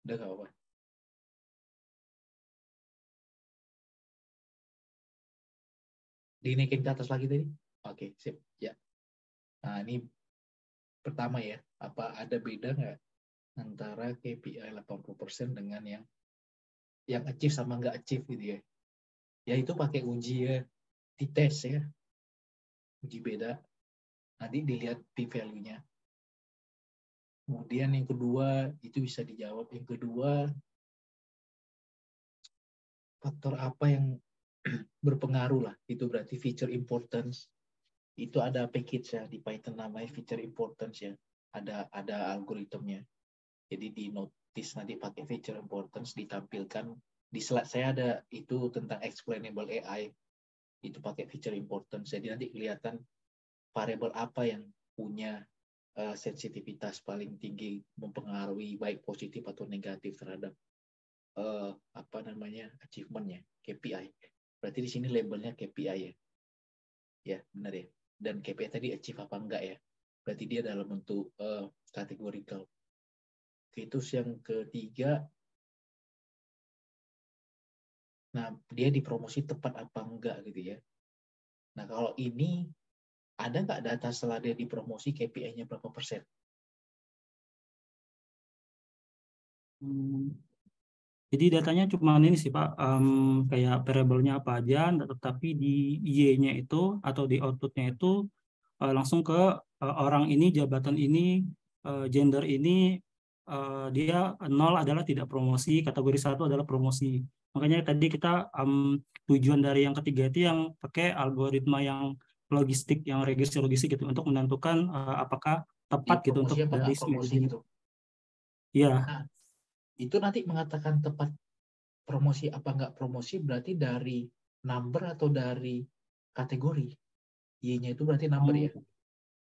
Udah nggak apa-apa. Dinaikin ke atas lagi tadi? Oke, sip. Ya. Nah, ini pertama ya. Apa ada beda nggak antara KPI 80% dengan yang achieve sama nggak achieve gitu ya? Ya itu pakai uji ya, dites ya. Uji beda. Nanti dilihat p-value-nya. Kemudian yang kedua, itu bisa dijawab. Yang kedua, faktor apa yang berpengaruh lah. Itu berarti feature importance. Itu ada package ya di Python namanya feature importance ya. Ada algoritmnya. Jadi di notice nanti pakai feature importance ditampilkan. Di slide saya ada itu tentang explainable AI. Itu pakai feature importance. Jadi nanti kelihatan variabel apa yang punya sensitivitas paling tinggi mempengaruhi baik positif atau negatif terhadap achievementnya KPI. Berarti di sini labelnya KPI ya. Ya, benar ya. Dan KPI tadi achieve apa enggak ya. Berarti dia dalam bentuk categorical. Itu yang ketiga. Nah, dia dipromosi tepat apa enggak gitu ya. Nah, kalau ini ada nggak data setelah dia dipromosi KPI-nya berapa persen? Jadi datanya cuma ini sih Pak, kayak variabelnya apa aja, tetapi di Y-nya itu atau di outputnya itu langsung ke orang ini, jabatan ini, gender ini, dia 0 adalah tidak promosi, kategori 1 adalah promosi. Makanya tadi kita tujuan dari yang ketiga itu yang pakai algoritma yang logistik, yang regresi logistik gitu, untuk menentukan apakah tepat gitu untuk Promosi apa dari nggak promosi gitu. Iya. Nah, itu nanti mengatakan tepat promosi apa nggak promosi berarti dari number atau dari kategori. Y-nya itu berarti number ya.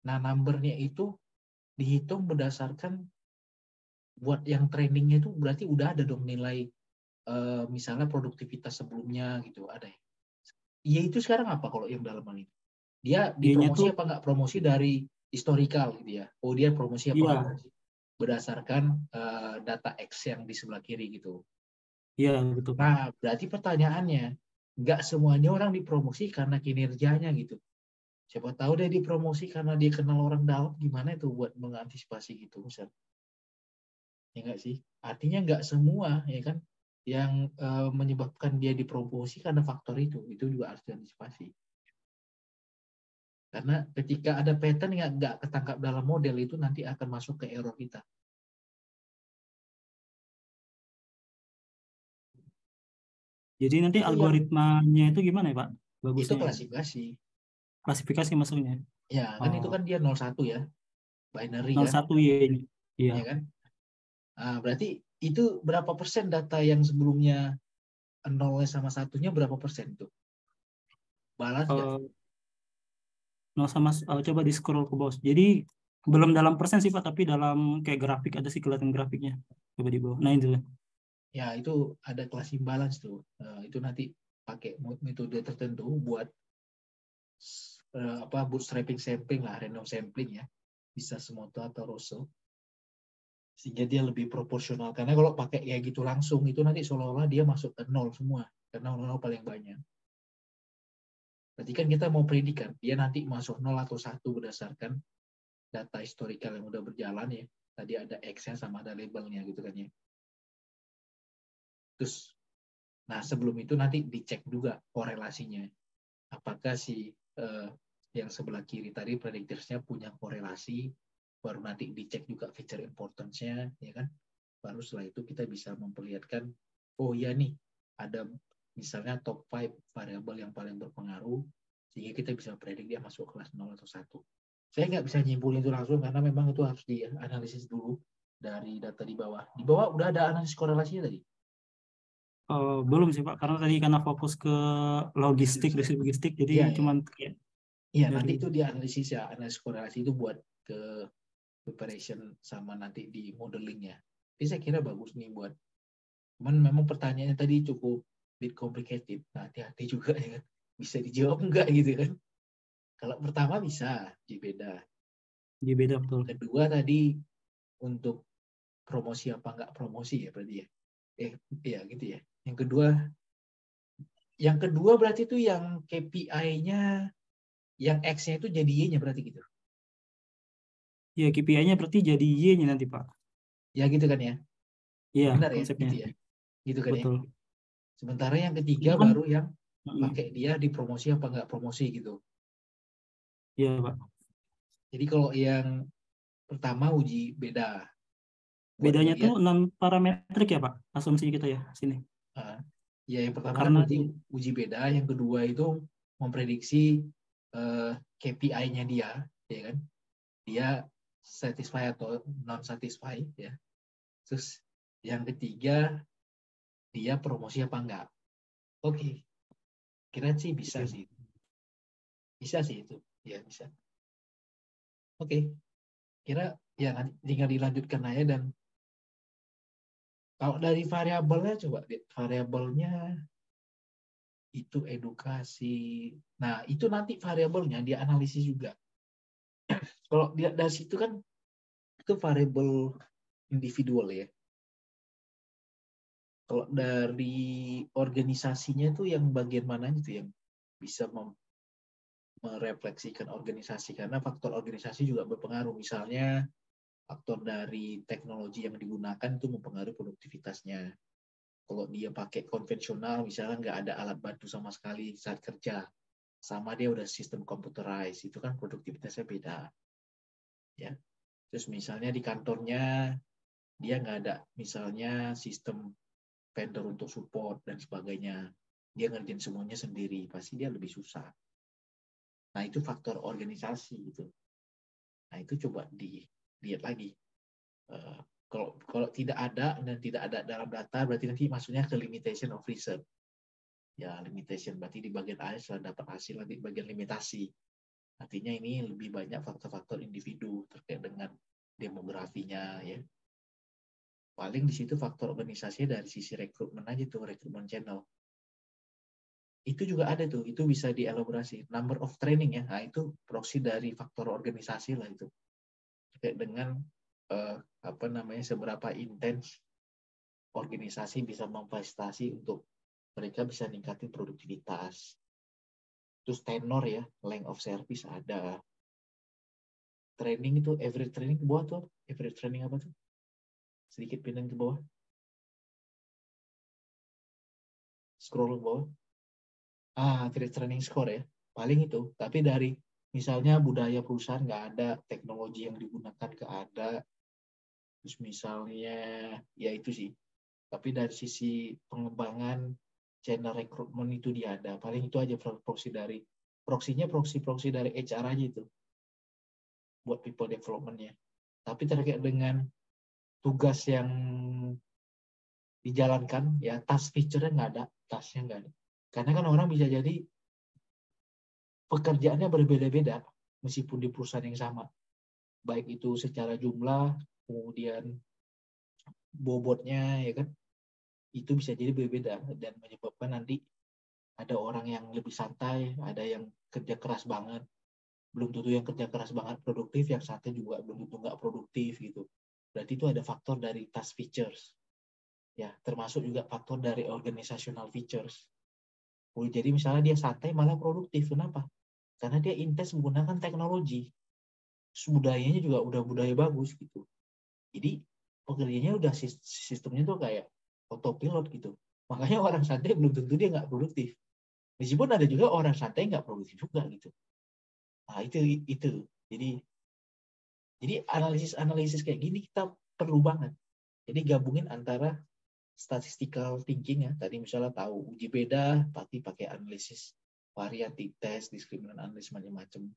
Nah, numbernya itu dihitung berdasarkan buat yang trainingnya itu berarti udah ada dong nilai misalnya produktivitas sebelumnya gitu ada ya. Y itu sekarang apa kalau yang dalaman itu? Dia dipromosi apa nggak promosi dari historical gitu ya. Oh, dia promosi apa nggak promosi berdasarkan data X yang di sebelah kiri gitu. Iya, betul. Nah, berarti pertanyaannya, nggak semuanya orang dipromosi karena kinerjanya gitu. Siapa tahu dia dipromosi karena dia kenal orang dalam, gimana itu buat mengantisipasi gitu, misal. Ya nggak sih? Artinya nggak semua, ya kan, yang menyebabkan dia dipromosi karena faktor itu juga harus diantisipasi. Karena ketika ada pattern yang nggak ketangkap dalam model itu nanti akan masuk ke error kita. Jadi nanti Itu algoritmanya itu gimana ya Pak? Bagusnya. Itu klasifikasi. Klasifikasi maksudnya. Ya, kan itu kan dia 01 ya. Binary 01 kan. Y ini. Iya. Ya kan? Nah, berarti itu berapa persen data yang sebelumnya 0 sama 1-nya berapa persen tuh? Balance nggak? 0 sama coba di scroll ke bawah. Jadi belum dalam persen sih Pak, tapi dalam kayak grafik ada sih kelihatan grafiknya. Coba di bawah. Nah itu. Ya, itu ada kelas imbalance tuh. Itu nanti pakai metode tertentu buat bootstrapping sampling lah, random sampling ya. Bisa Simoto atau Rosso. Sehingga dia lebih proporsional. Karena kalau pakai ya gitu langsung, itu nanti seolah-olah dia masuk ke 0 semua. Karena 0 paling banyak. Berarti kan kita mau predikan, dia nanti masuk 0 atau 1 berdasarkan data historical yang udah berjalan ya. Tadi ada X-nya sama ada labelnya gitu kan ya. Terus, nah sebelum itu nanti dicek juga korelasinya. Apakah si yang sebelah kiri tadi predictorsnya punya korelasi, baru nanti dicek juga feature importance-nya, ya kan. Baru setelah itu kita bisa memperlihatkan oh iya nih, ada misalnya top 5 variabel yang paling berpengaruh, sehingga kita bisa predik dia masuk kelas 0 atau 1. Saya nggak bisa nyimpulin itu langsung, karena memang itu harus dianalisis dulu dari data di bawah. Di bawah udah ada analisis korelasinya tadi? Belum sih Pak, karena tadi karena fokus ke logistik, jadi Iya, cuman iya, dari nanti itu dianalisis ya, analisis korelasi itu buat ke preparation sama nanti di modelingnya. Tapi saya kira bagus nih buat, cuman memang pertanyaannya tadi cukup bit complicated. Nah, hati-hati juga ya kan, bisa dijawab enggak gitu kan. Kalau pertama bisa, beda. beda betul. Kedua tadi untuk promosi apa enggak promosi ya berarti ya. Iya gitu ya. Yang kedua berarti itu yang KPI-nya, yang X-nya itu jadi Y-nya berarti gitu. Ya KPI-nya berarti jadi Y-nya nanti Pak. Ya gitu kan ya. Iya, Benar ya, konsepnya. gitu ya. Gitu kan Betul. ya. Sementara yang ketiga Itu kan, baru yang pakai dia di promosi apa enggak promosi gitu. Iya Pak. Jadi kalau yang pertama uji beda. Buat Bedanya ngelihat, tuh 6 parametrik ya Pak, asumsi kita ya sini. ya yang pertama Karena kan uji beda, yang kedua itu memprediksi KPI-nya dia, ya kan? Dia satisfy atau non satisfy ya. Terus yang ketiga dia promosi apa enggak. Oke. Kira sih bisa sih. Bisa sih itu. Ya bisa. Oke. Kira ya nanti tinggal dilanjutkan aja. Dan kalau dari variabelnya coba variabelnya itu edukasi. Nah, itu nanti variabelnya dia analisis juga. Kalau dia dari situ kan itu variabel individual ya. Kalau dari organisasinya itu yang bagian mana itu yang bisa merefleksikan organisasi, karena faktor organisasi juga berpengaruh. Misalnya faktor dari teknologi yang digunakan itu mempengaruhi produktivitasnya. Kalau dia pakai konvensional, misalnya nggak ada alat bantu sama sekali saat kerja, sama dia udah sistem computerized, itu kan produktivitasnya beda. Ya. Terus misalnya di kantornya dia nggak ada misalnya sistem vendor untuk support dan sebagainya, dia ngerjain semuanya sendiri, pasti dia lebih susah. Nah itu faktor organisasi gitu. Nah itu coba dilihat lagi. Kalau tidak ada dan tidak ada dalam data, berarti nanti maksudnya ke limitation of research. Ya limitation berarti di bagian A setelah dapat hasil, nanti bagian limitasi. Artinya ini lebih banyak faktor-faktor individu terkait dengan demografinya ya. Paling di situ faktor organisasinya dari sisi rekrutmen aja tuh, rekrutmen channel. Itu juga ada tuh, itu bisa dielaborasi. Number of training ya, nah itu proxy dari faktor organisasi lah itu. Terkait dengan seberapa intens organisasi bisa memfasilitasi untuk mereka bisa ningkatin produktivitas. Terus tenor ya, length of service ada. Training itu, average training ke bawah tuh, average training apa tuh? Sedikit pindah ke bawah. Scroll ke bawah. Average training score ya. Paling itu. Tapi dari misalnya budaya perusahaan nggak ada, teknologi yang digunakan nggak ada. Terus misalnya, ya itu sih. Tapi dari sisi pengembangan channel rekrutmen itu dia ada. Paling itu aja proxy dari, proxy-nya proxy dari HR aja itu. Buat people development-nya. Tapi terkait dengan tugas yang dijalankan, ya task feature-nya nggak ada, task-nya nggak ada. Karena kan orang bisa jadi pekerjaannya berbeda-beda, meskipun di perusahaan yang sama. Baik itu secara jumlah, kemudian bobotnya, ya kan, itu bisa jadi berbeda dan menyebabkan nanti ada orang yang lebih santai, ada yang kerja keras banget, belum tentu yang kerja keras banget produktif, yang santai juga belum tentu nggak produktif gitu. Berarti itu ada faktor dari task features, ya termasuk juga faktor dari organizational features. Jadi misalnya dia santai malah produktif, kenapa? Karena dia intens menggunakan teknologi, budayanya juga udah budaya bagus gitu. Jadi pekerjaannya udah sistemnya tuh kayak autopilot gitu. Makanya orang santai belum tentu dia nggak produktif. Meskipun ada juga orang santai nggak produktif juga gitu. Nah itu. Jadi analisis kayak gini kita perlu banget. Jadi gabungin antara statistical thinking ya. Tadi misalnya tahu uji beda, pasti pakai analisis variatif test, discriminant analysis macam-macam.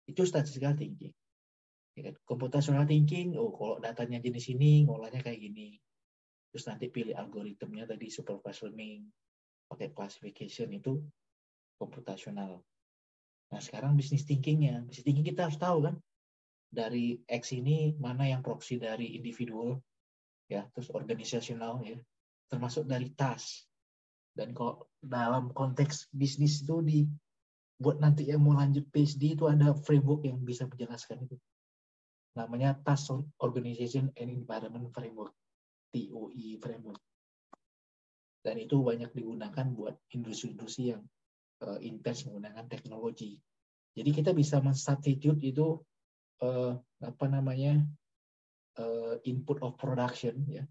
Itu statistical thinking. Ya kan? Computational thinking, oh kalau datanya jenis ini, ngolahnya kayak gini. Terus nanti pilih algoritmnya tadi supervised learning, pakai classification, itu computational. Nah sekarang business thinkingnya, business thinking kita harus tahu kan, dari X ini mana yang proxy dari individual, ya, terus organisasional ya, termasuk dari task. Dan kalau dalam konteks bisnis itu buat nanti yang mau lanjut PhD itu ada framework yang bisa menjelaskan itu. Namanya Task Organization and Environment Framework, TOE framework. Dan itu banyak digunakan buat industri-industri yang intens menggunakan teknologi. Jadi kita bisa mensubstitute itu input of production ya.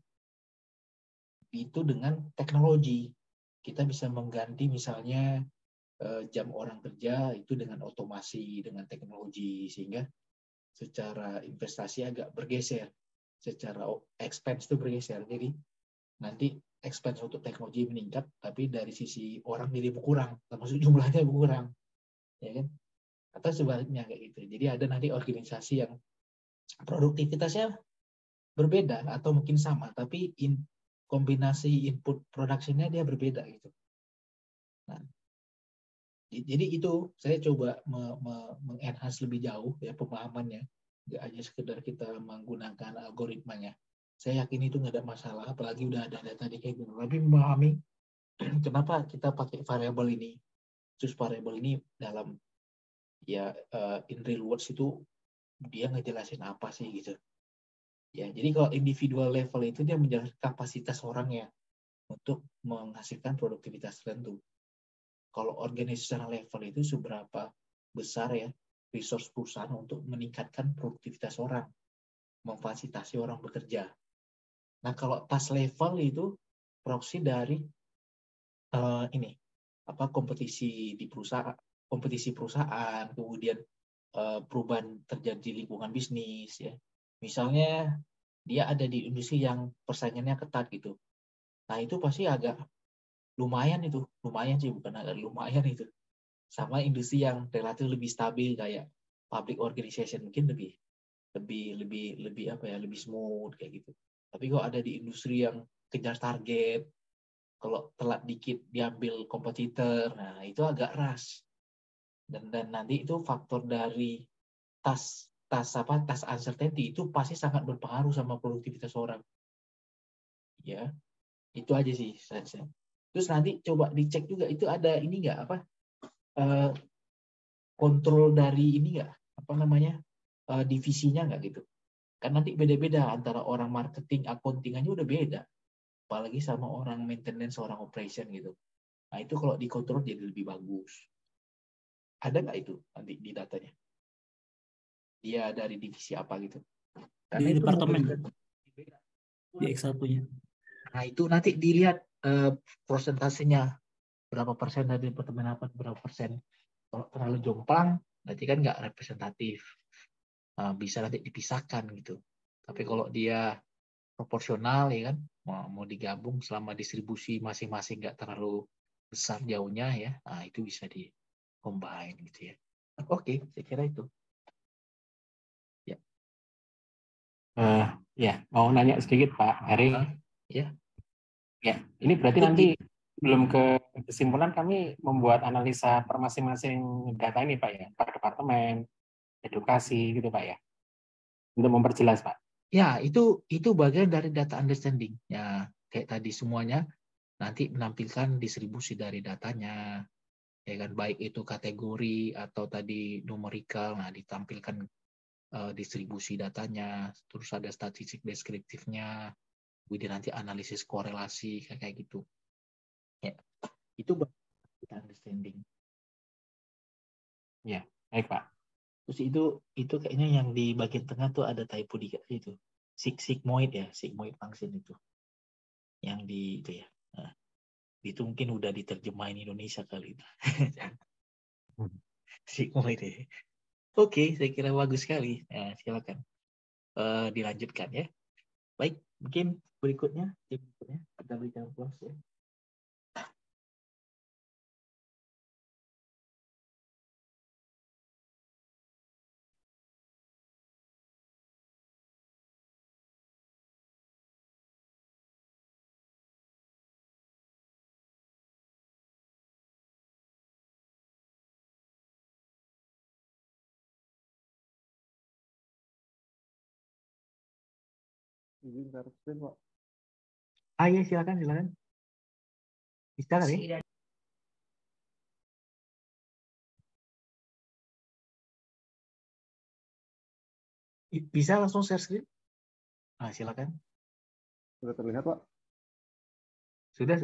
Itu dengan teknologi. Kita bisa mengganti misalnya jam orang kerja itu dengan otomasi, dengan teknologi, sehingga secara investasi agak bergeser, secara expense itu bergeser. Jadi nanti expense untuk teknologi meningkat, tapi dari sisi orang jadi berkurang, termasuk jumlahnya berkurang, ya kan? Atau sebaliknya kayak gitu. Jadi ada nanti organisasi yang produktivitasnya berbeda atau mungkin sama, tapi kombinasi input production-nya dia berbeda gitu. Nah, jadi itu saya coba mengenhance lebih jauh ya pemahamannya, nggak hanya sekedar kita menggunakan algoritmanya. Saya yakin itu nggak ada masalah, apalagi udah ada data di kayak gitu. Tapi memahami kenapa kita pakai variabel ini, terus variabel ini dalam ya in real words itu dia ngejelasin apa sih gitu. Ya, jadi kalau individual level itu dia menjelaskan kapasitas orangnya untuk menghasilkan produktivitas tertentu. Kalau organizational level itu seberapa besar ya resource perusahaan untuk meningkatkan produktivitas orang, memfasilitasi orang bekerja. Nah, kalau task level itu proxy dari kompetisi di perusahaan, kemudian perubahan terjadi di lingkungan bisnis ya. Misalnya dia ada di industri yang persaingannya ketat gitu. Nah, itu pasti agak lumayan sih, bukan agak lumayan itu. Sama industri yang relatif lebih stabil kayak public organization, mungkin lebih smooth kayak gitu. Tapi kalau ada di industri yang kejar target, kalau telat dikit diambil kompetitor, nah itu agak rush. Dan nanti itu faktor dari task uncertainty itu pasti sangat berpengaruh sama produktivitas orang. Ya, itu aja sih saya. Terus nanti coba dicek juga itu ada ini nggak kontrol dari ini nggak divisinya nggak gitu. Kan nanti beda-beda antara orang marketing, accounting aja udah beda. Apalagi sama orang maintenance, orang operation gitu. Nah itu kalau dikontrol jadi lebih bagus. Ada nggak itu nanti di datanya? Dia dari divisi apa gitu? Karena di departemen di X1-nya. Nah itu nanti dilihat persentasenya berapa persen dari departemen apa, berapa persen. Kalau terlalu jomplang berarti kan nggak representatif. Bisa nanti dipisahkan gitu. Tapi kalau dia proporsional ya kan, mau digabung selama distribusi masing-masing nggak terlalu besar jauhnya ya, nah itu bisa di combine gitu ya. Oke, saya kira itu. Ya. Ya, mau nanya sedikit Pak Heri. Ya. Ya, ini berarti nanti belum ke kesimpulan, kami membuat analisa per masing-masing data ini Pak ya, per departemen, edukasi gitu Pak ya, untuk memperjelas Pak. Ya, itu bagian dari data understanding. Ya, kayak tadi semuanya nanti menampilkan distribusi dari datanya, ya kan, baik itu kategori atau tadi numerical. Nah, ditampilkan distribusi datanya, terus ada statistik deskriptifnya, kemudian nanti analisis korelasi kayak gitu. Ya, itu data understanding. Ya, baik Pak. Terus itu kayaknya yang di bagian tengah tuh ada typo di itu. Sigmoid function itu. Yang di itu ya. Nah, itu mungkin udah diterjemahin Indonesia kali itu. Sigmoid ya. Oke, saya kira bagus sekali. Nah, silakan dilanjutkan ya. Baik, Mungkin berikutnya kita berikan close ya. Izin share screen, Pak. Iya, silakan. Bisa kali? Bisa langsung share screen? Silakan. Sudah terlihat, Pak? Sudah.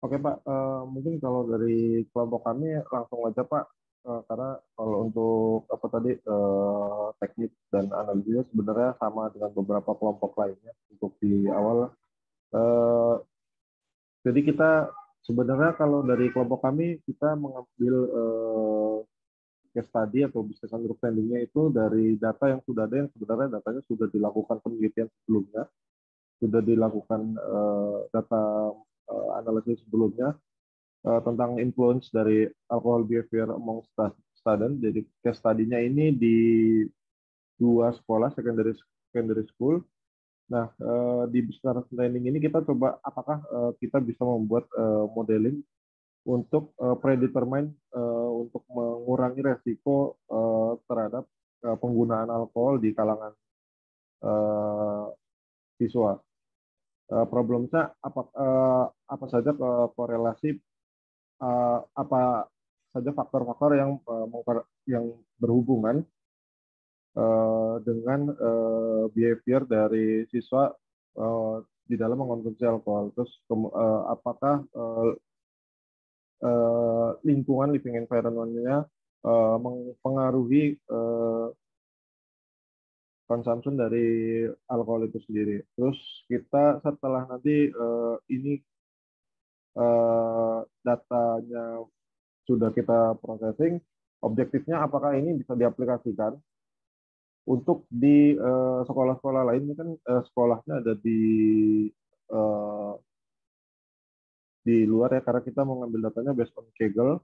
Oke, Pak. Mungkin kalau dari kelompok kami langsung aja, Pak. Karena kalau untuk apa tadi teknik dan analisisnya sebenarnya sama dengan beberapa kelompok lainnya untuk di awal. Jadi kita sebenarnya kalau dari kelompok kami kita mengambil case study atau business understanding-nya itu dari data yang sudah ada, yang sebenarnya datanya sudah dilakukan penelitian sebelumnya, sudah dilakukan data analisis sebelumnya tentang influence dari alcohol behavior among student. Jadi case study-nya ini di 2 sekolah secondary school. Nah, di business understanding ini kita coba apakah kita bisa membuat modeling untuk predetermine untuk mengurangi resiko terhadap penggunaan alkohol di kalangan siswa. Problemnya apa saja korelasi apa saja faktor-faktor yang berhubungan dengan behavior dari siswa di dalam mengkonsumsi alkohol. Terus apakah lingkungan living environment-nya mempengaruhi konsumsi dari alkohol itu sendiri. Terus kita setelah nanti ini datanya sudah kita processing, objektifnya apakah ini bisa diaplikasikan untuk di sekolah-sekolah lain. Ini kan sekolahnya ada di luar ya, karena kita mengambil datanya based on Kaggle.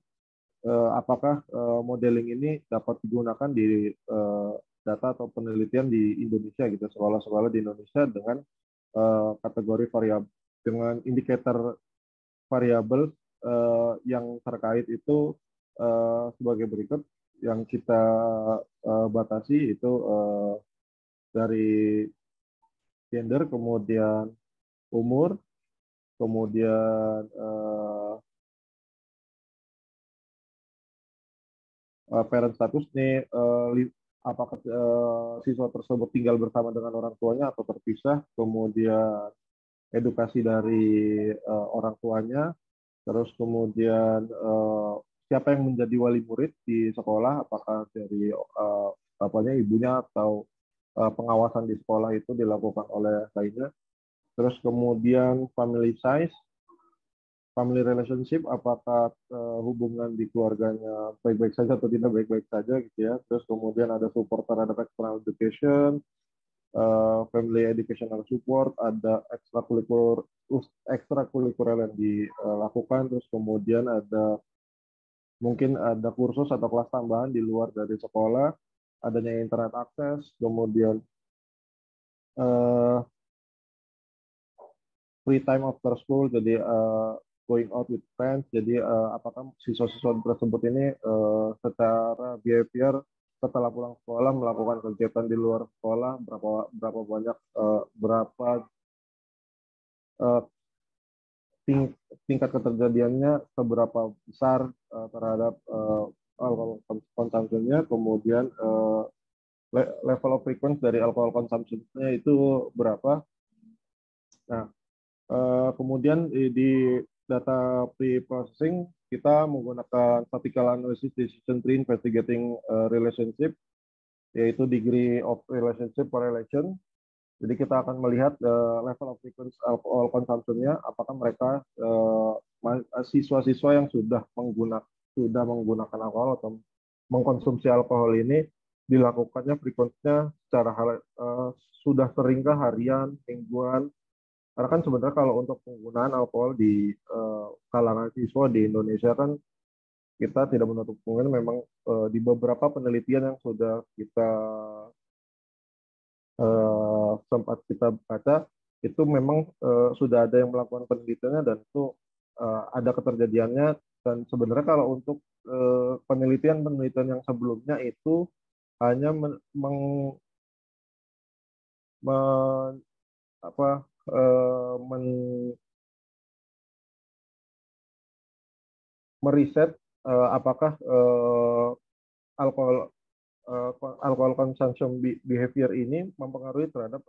Apakah modeling ini dapat digunakan di data atau penelitian di Indonesia gitu, sekolah-sekolah di Indonesia dengan kategori variabel, dengan indikator variabel yang terkait itu sebagai berikut. Yang kita batasi itu dari gender, kemudian umur, kemudian parent status nih, apakah siswa tersebut tinggal bersama dengan orang tuanya atau terpisah, kemudian edukasi dari orang tuanya, terus kemudian siapa yang menjadi wali murid di sekolah, apakah dari bapaknya, ibunya, atau pengawasan di sekolah itu dilakukan oleh lainnya. Terus kemudian family size, family relationship, apakah hubungan di keluarganya baik-baik saja atau tidak baik-baik saja gitu ya. Terus kemudian ada support terhadap external education, family educational support, ada ekstrakurikuler yang dilakukan. Terus kemudian mungkin ada kursus atau kelas tambahan di luar dari sekolah, adanya internet akses, kemudian free time after school, jadi going out with friends. Jadi apakah siswa-siswa tersebut ini secara behavior setelah pulang sekolah melakukan kegiatan di luar sekolah, berapa banyak, berapa tingkat keterjadiannya, seberapa besar terhadap alkohol konsumsinya, kemudian level of frequency dari alkohol konsumsinya itu berapa. Nah, kemudian di data pre-processing kita menggunakan statistical analysis decision tree investigating relationship, yaitu degree of relationship correlation. Jadi kita akan melihat level of frequency alcohol consumption-nya, apakah mereka siswa-siswa yang sudah menggunakan alkohol atau mengkonsumsi alkohol ini dilakukannya frekuensinya sudah seringkah harian, mingguan. Karena kan sebenarnya kalau untuk penggunaan alkohol di kalangan siswa di Indonesia kan kita tidak menutup kemungkinan memang di beberapa penelitian yang sudah kita sempat kita baca itu memang sudah ada yang melakukan penelitiannya dan itu ada keterjadiannya, dan sebenarnya kalau untuk penelitian-penelitian yang sebelumnya itu hanya meriset apakah alkohol alcohol consumption behavior ini mempengaruhi terhadap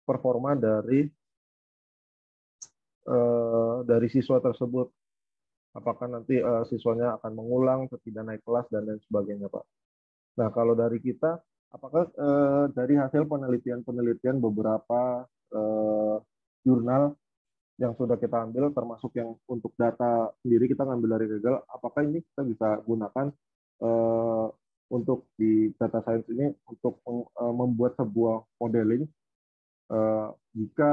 performa dari siswa tersebut. Apakah nanti siswanya akan mengulang, tidak naik kelas, dan lain sebagainya, Pak. Nah, kalau dari kita, apakah dari hasil penelitian-penelitian beberapa jurnal yang sudah kita ambil, termasuk yang untuk data sendiri kita ngambil dari Google, apakah ini kita bisa gunakan untuk di data science ini untuk membuat sebuah modeling jika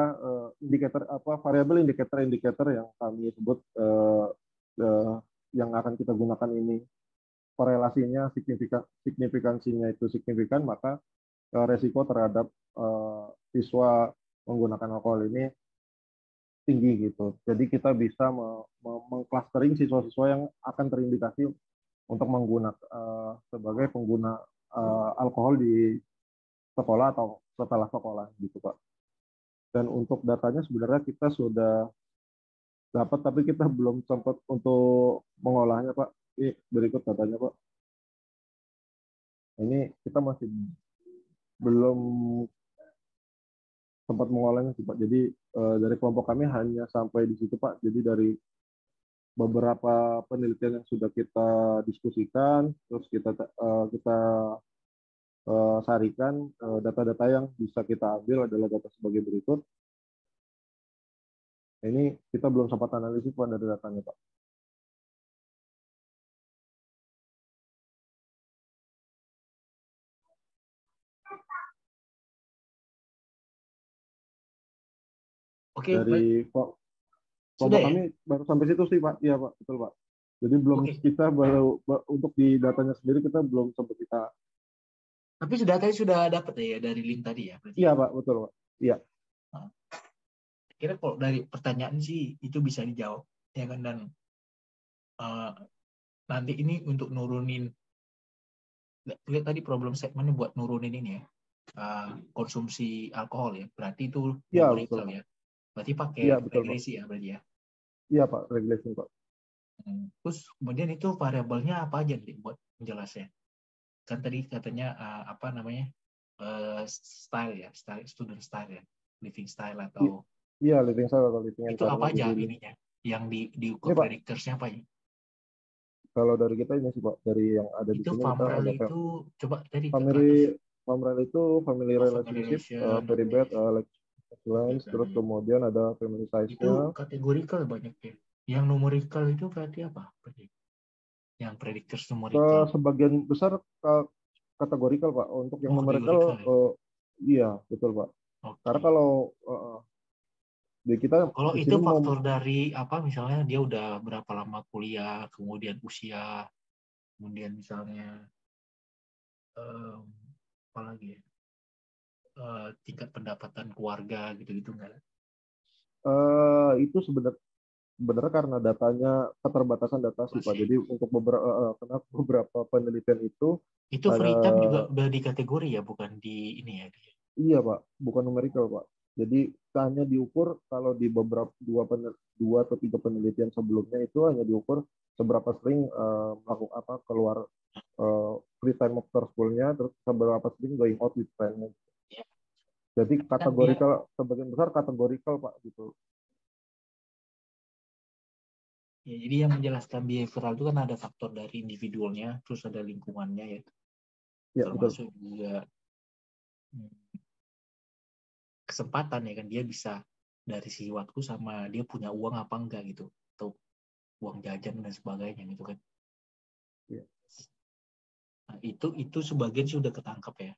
variabel indikator yang kami sebut yang akan kita gunakan ini korelasinya signifikansinya itu signifikan, maka resiko terhadap siswa menggunakan alkohol ini tinggi gitu. Jadi kita bisa mengclustering siswa-siswa yang akan terindikasi untuk menggunakan sebagai pengguna alkohol di sekolah atau setelah sekolah gitu, Pak. Dan untuk datanya sebenarnya kita sudah dapat, tapi kita belum sempat untuk mengolahnya, Pak. Ini berikut datanya, Pak. Ini kita masih belum sempat mengolahnya sih, Pak. Jadi dari kelompok kami hanya sampai di situ, Pak. Jadi dari beberapa penelitian yang sudah kita diskusikan, terus kita sarikan, data-data yang bisa kita ambil adalah data sebagai berikut. Ini kita belum sempat analisis, Pak, dari datanya, Pak. Oke, dari kelompok kami baru sampai situ sih, Pak. Iya, Pak, betul, Pak. Jadi belum kita baru untuk di datanya sendiri kita belum sempat kita. Tapi datanya sudah dapat ya dari link tadi ya? Berarti. Iya, Pak, betul, Pak. Iya. Kira kalau dari pertanyaan sih itu bisa dijawab, ya kan, dan nanti ini untuk nurunin, lihat tadi problem statementnya buat nurunin ini ya, konsumsi alkohol ya, berarti itu numerical ya, berarti pakai regresi ya berarti ya. Iya, Pak, regresi, Pak. Terus kemudian itu variabelnya apa aja nih buat menjelasnya? Kan tadi katanya apa namanya style ya, student style ya, living style atau iya, living style atau living itu apa aja ininya yang diukur predictorsnya apa ya? Kalau dari kita ini sih, Pak, dari yang ada di sini kita ada itu coba tadi family itu family relationship, very bad, excellence, terus kemudian ada family size-nya. Itu kategorikal banyak ya. Yang numerical itu berarti apa? Yang predictors numerical. Sebagian besar kategorikal, Pak. Untuk yang numerical, iya, betul, Pak. Okay. Karena kalau di kita kalau itu faktor dari apa, misalnya dia udah berapa lama kuliah, kemudian usia, kemudian misalnya apa lagi ya, tingkat pendapatan keluarga gitu-gitu nggak? Itu sebenarnya karena datanya keterbatasan data sih, Pak. Jadi untuk beberapa penelitian itu free time juga udah di kategori ya, bukan di ini ya? Iya, Pak, bukan numerical, Pak. Jadi hanya diukur kalau di beberapa dua atau tiga penelitian sebelumnya itu hanya diukur seberapa sering melakukan keluar free time after school-nya, terus seberapa sering going out with friends. Ya. Jadi kategorikal, sebagian besar kategorikal, Pak, gitu. Ya, jadi yang menjelaskan behavioral itu kan ada faktor dari individualnya, terus ada lingkungannya ya. Termasuk betul. Juga kesempatan ya kan, dia bisa dari sisi waktu sama dia punya uang apa enggak gitu, atau uang jajan dan sebagainya gitu kan. Nah, itu sebagian sudah ketangkap ya.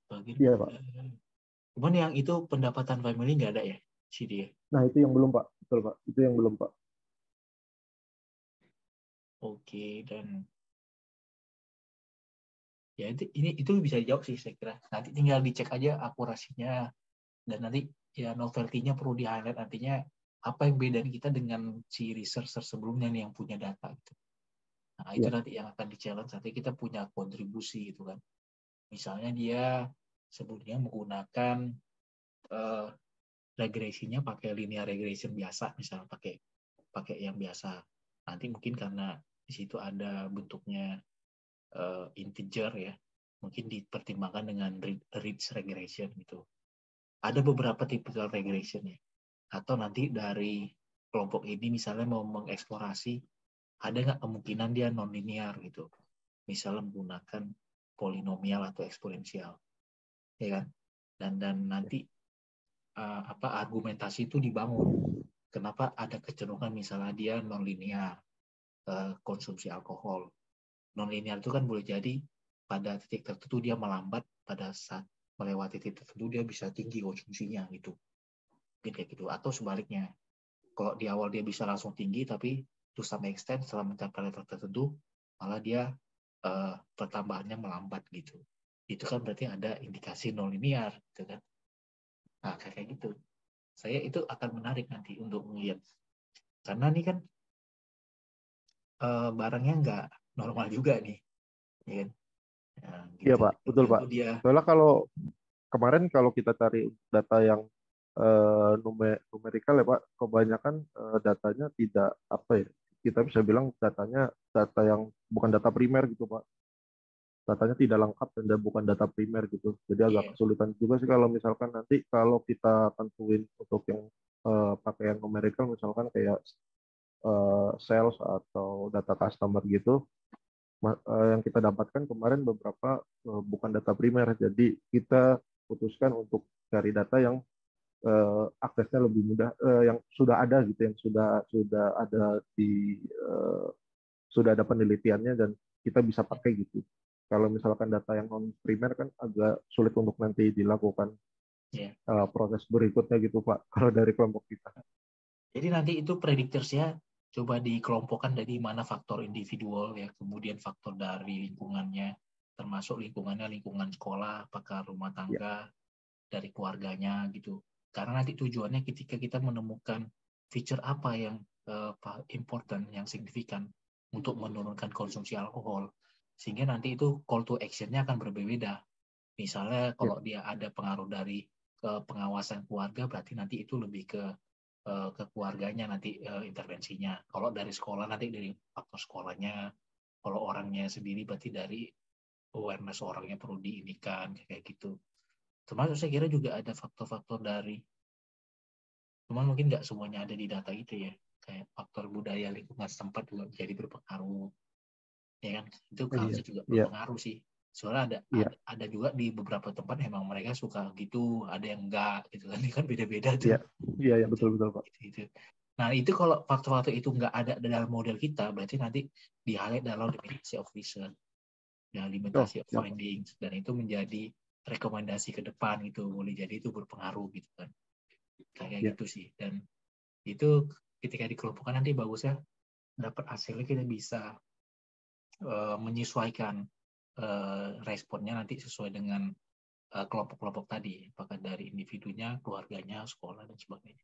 Sebagian. Iya, Pak. Cuman yang itu pendapatan family nggak ada ya, si dia. Nah, itu yang belum, Pak. Betul, Pak. Itu yang belum, Pak. Oke, dan ya itu bisa dijawab sih saya kira. Nanti tinggal dicek aja akurasinya, dan nanti ya novelty-nya perlu di-highlight, artinya apa yang beda kita dengan si researcher sebelumnya nih yang punya data gitu. Nah, itu Iya. nanti yang akan di-challenge, nanti kita punya kontribusi gitu kan. Misalnya dia sebelumnya menggunakan regresinya pakai linear regression biasa, misalnya pakai yang biasa. Nanti mungkin karena di situ ada bentuknya integer ya, mungkin dipertimbangkan dengan ridge regression gitu. Ada beberapa typical regression ya. Atau nanti dari kelompok ini misalnya mau mengeksplorasi ada nggak kemungkinan dia nonlinear gitu. Misalnya menggunakan polinomial atau eksponensial, ya kan? Dan nanti argumentasi itu dibangun. Kenapa ada kecenderungan misalnya dia nonlinear konsumsi alkohol. Nonlinear itu kan boleh jadi pada titik tertentu dia melambat, pada saat melewati titik tertentu dia bisa tinggi konsumsinya gitu. Mungkin kayak gitu. Atau sebaliknya, kalau di awal dia bisa langsung tinggi, tapi to some extent setelah mencapai level tertentu malah dia pertambahannya melambat gitu. Itu kan berarti ada indikasi nonlinear gitu kan. Nah, kayak gitu. Saya itu akan menarik nanti untuk melihat. Karena ini kan barangnya nggak normal juga nih. Ya kan? Nah, gitu. Iya, Pak. Betul, Pak. Soalnya kemarin kalau kita cari data yang numerikal ya, Pak, kebanyakan datanya tidak apa ya, kita bisa bilang datanya data yang bukan data primer gitu, Pak. Datanya tidak lengkap dan bukan data primer gitu. Jadi agak kesulitan juga sih kalau misalkan nanti kalau kita tentuin untuk yang pakai yang numerical, misalkan kayak sales atau data customer gitu, yang kita dapatkan kemarin beberapa bukan data primer. Jadi kita putuskan untuk cari data yang aksesnya lebih mudah, yang sudah ada gitu, yang sudah ada sudah ada penelitiannya dan kita bisa pakai gitu. Kalau misalkan data yang non primer kan agak sulit untuk nanti dilakukan proses berikutnya gitu, Pak, kalau dari kelompok kita. Jadi nanti itu predictors-nya coba dikelompokkan dari mana faktor individual ya, kemudian faktor dari lingkungannya, termasuk lingkungan sekolah, apakah rumah tangga, dari keluarganya gitu. Karena nanti tujuannya ketika kita menemukan feature apa yang important, yang signifikan untuk menurunkan konsumsi alkohol, sehingga nanti itu call to action-nya akan berbeda. Misalnya kalau dia ada pengaruh dari pengawasan keluarga, berarti nanti itu lebih ke keluarganya nanti intervensinya. Kalau dari sekolah nanti dari faktor sekolahnya. Kalau orangnya sendiri berarti dari awareness orangnya perlu diinikan kayak gitu. Termasuk saya kira juga ada faktor-faktor dari, cuman mungkin nggak semuanya ada di data itu ya. Kayak faktor budaya lingkungan setempat juga jadi berpengaruh. Ya kan? Itu harusnya juga berpengaruh sih. Soalnya ada juga di beberapa tempat emang mereka suka gitu, ada yang enggak gitu kan. Ini kan beda-beda tuh. Iya, betul Pak. Gitu. Nah, itu kalau faktor-faktor itu nggak ada dalam model kita, berarti nanti di-highlight dalam limitasi of research, dan limitasi of findings, dan itu menjadi rekomendasi ke depan gitu, boleh jadi itu berpengaruh gitu kan. Kayak gitu sih. Dan itu ketika dikelompokkan nanti bagusnya dapat hasilnya kita bisa menyesuaikan responnya nanti sesuai dengan kelompok-kelompok tadi, apakah dari individunya, keluarganya, sekolah dan sebagainya.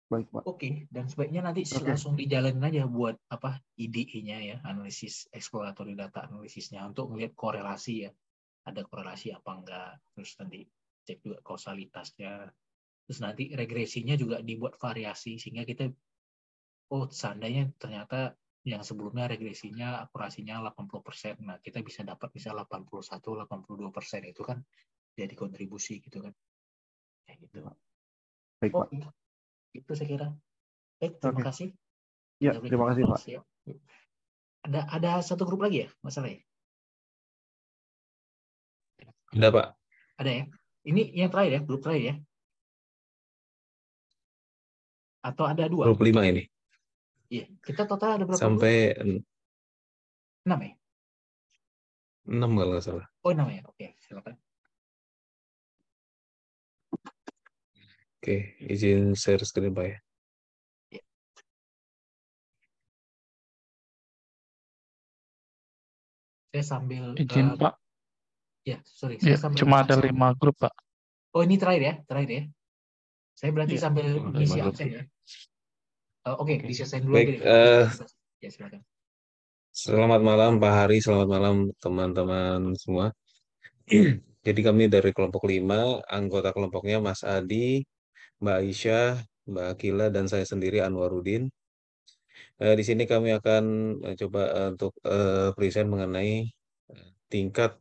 Baik, Pak. Oke, dan sebaiknya nanti langsung dijalanin aja buat apa IDE-nya ya, analisis exploratory data analisisnya untuk melihat korelasi ya, ada korelasi apa enggak, terus nanti cek juga kausalitasnya, terus nanti regresinya juga dibuat variasi sehingga kita seandainya ternyata yang sebelumnya regresinya akurasinya 80%, nah kita bisa dapat bisa 81-82%, itu kan jadi kontribusi gitu kan, kayak gitu. Baik, Pak. Itu saya kira. Terima kasih. Ya, terima kasih, Pak. Ada satu grup lagi ya, masalah ya? Ada, Pak. Ada ya? Ini yang terakhir ya, grup terakhir ya? Atau ada 2? Grup 5 ini. Iya, kita total ada berapa? Sampai 6 ya? 6 kalau nggak salah. Oh, namanya. Oke, silakan. Oke, izin share screen Pak ya. Ya. Saya sambil Izin Pak, ya, sorry, ya, saya sambil cuma ada ngisi. 5 grup Pak. Oh, ini terakhir ya. Saya berarti Iya. sambil Oh, ada ngisi 5 grup. absen ya. Oke, Oke. diselesain dulu Baik, aja deh. Ya, silakan. selamat malam Pak Hari, selamat malam teman-teman semua. Jadi kami dari kelompok 5, anggota kelompoknya Mas Adi, Mbak Aisyah, Mbak Akila, dan saya sendiri Anwarudin. Di sini kami akan coba untuk present mengenai tingkat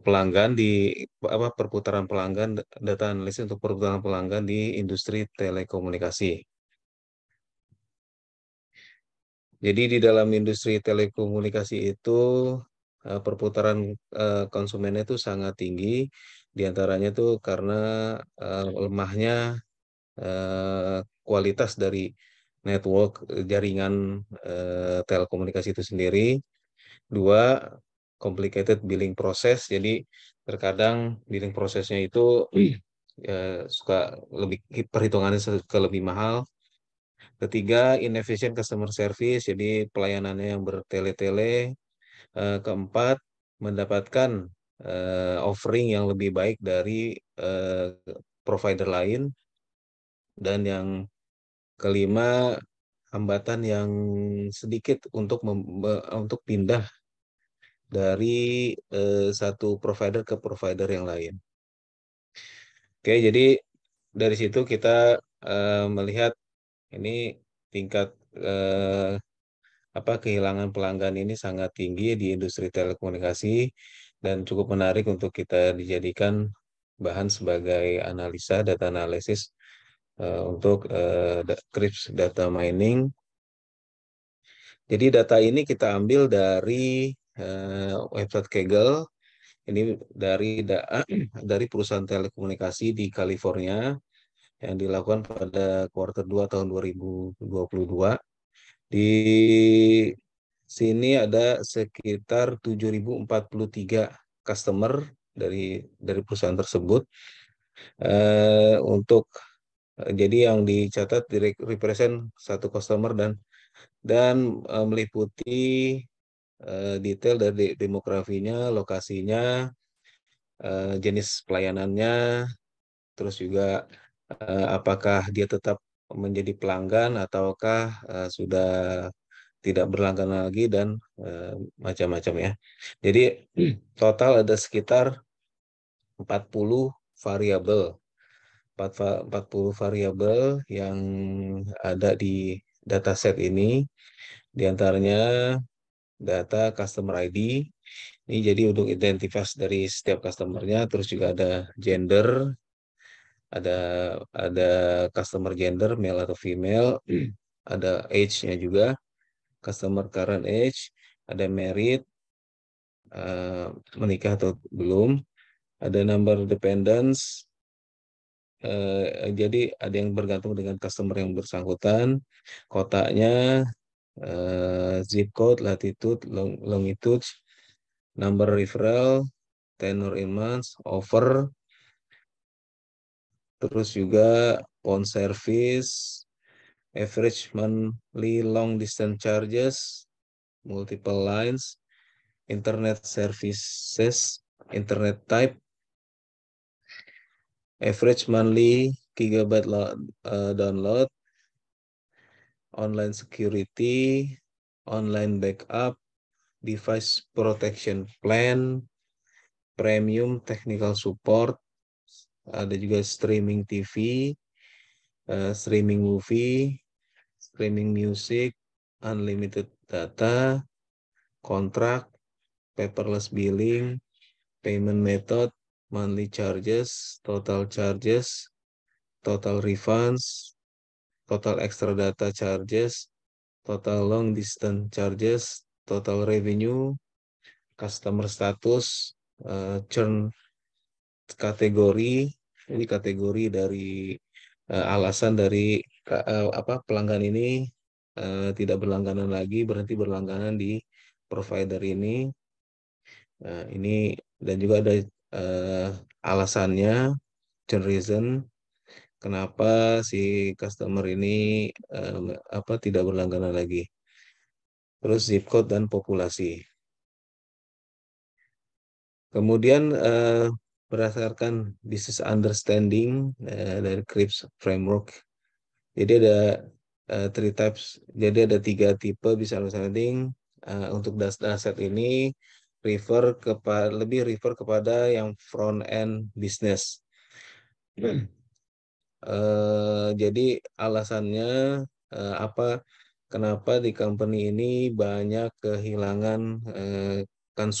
pelanggan di perputaran pelanggan, data analisis untuk perputaran pelanggan di industri telekomunikasi. Jadi di dalam industri telekomunikasi itu perputaran konsumennya itu sangat tinggi, diantaranya itu karena lemahnya kualitas dari network jaringan telekomunikasi itu sendiri. 2, complicated billing process. Jadi terkadang billing prosesnya itu suka lebih perhitungannya suka lebih mahal. 3, inefficient customer service. Jadi pelayanannya yang bertele-tele. 4, mendapatkan offering yang lebih baik dari provider lain. Dan yang 5, hambatan yang sedikit untuk pindah dari satu provider ke provider yang lain. Oke, jadi dari situ kita melihat ini tingkat kehilangan pelanggan ini sangat tinggi di industri telekomunikasi dan cukup menarik untuk kita dijadikan bahan sebagai analisa data analisis untuk CRISP data mining. Jadi data ini kita ambil dari website Kaggle. Ini dari perusahaan telekomunikasi di California yang dilakukan pada kuartal 2 tahun 2022. Di sini ada sekitar 7.043 customer dari perusahaan tersebut. Jadi yang dicatat represent satu customer dan meliputi detail dari demografinya, lokasinya, jenis pelayanannya, terus juga apakah dia tetap menjadi pelanggan ataukah sudah tidak berlangganan lagi dan macam-macam ya. Jadi total ada sekitar 40 variabel. 40 variabel yang ada di dataset ini. Di antaranya data customer ID. Ini jadi untuk identitas dari setiap customernya, terus juga ada gender, ada customer gender male atau female, ada age-nya juga, customer current age, ada merit, menikah atau belum, ada number dependents, jadi ada yang bergantung dengan customer yang bersangkutan, kotanya, zip code, latitude, longitude, number referral, tenure in months, offer, terus juga phone service, average monthly long distance charges, multiple lines, internet services, internet type, average monthly gigabyte download, online security, online backup, device protection plan, premium technical support, ada juga streaming TV, streaming movie, streaming music, unlimited data, kontrak, paperless billing, payment method, monthly charges, total refunds, total extra data charges, total long distance charges, total revenue, customer status, churn kategori, ini kategori dari alasan dari pelanggan ini tidak berlangganan lagi, berhenti berlangganan di provider ini. Nah, ini dan juga ada alasannya, reason kenapa si customer ini tidak berlangganan lagi. Terus zip code dan populasi. Kemudian berdasarkan business understanding dari CRIPS framework. Jadi ada three types. Jadi ada 3 tipe business understanding. Untuk dataset ini lebih refer kepada yang front end business. Jadi alasannya kenapa di company ini banyak kehilangan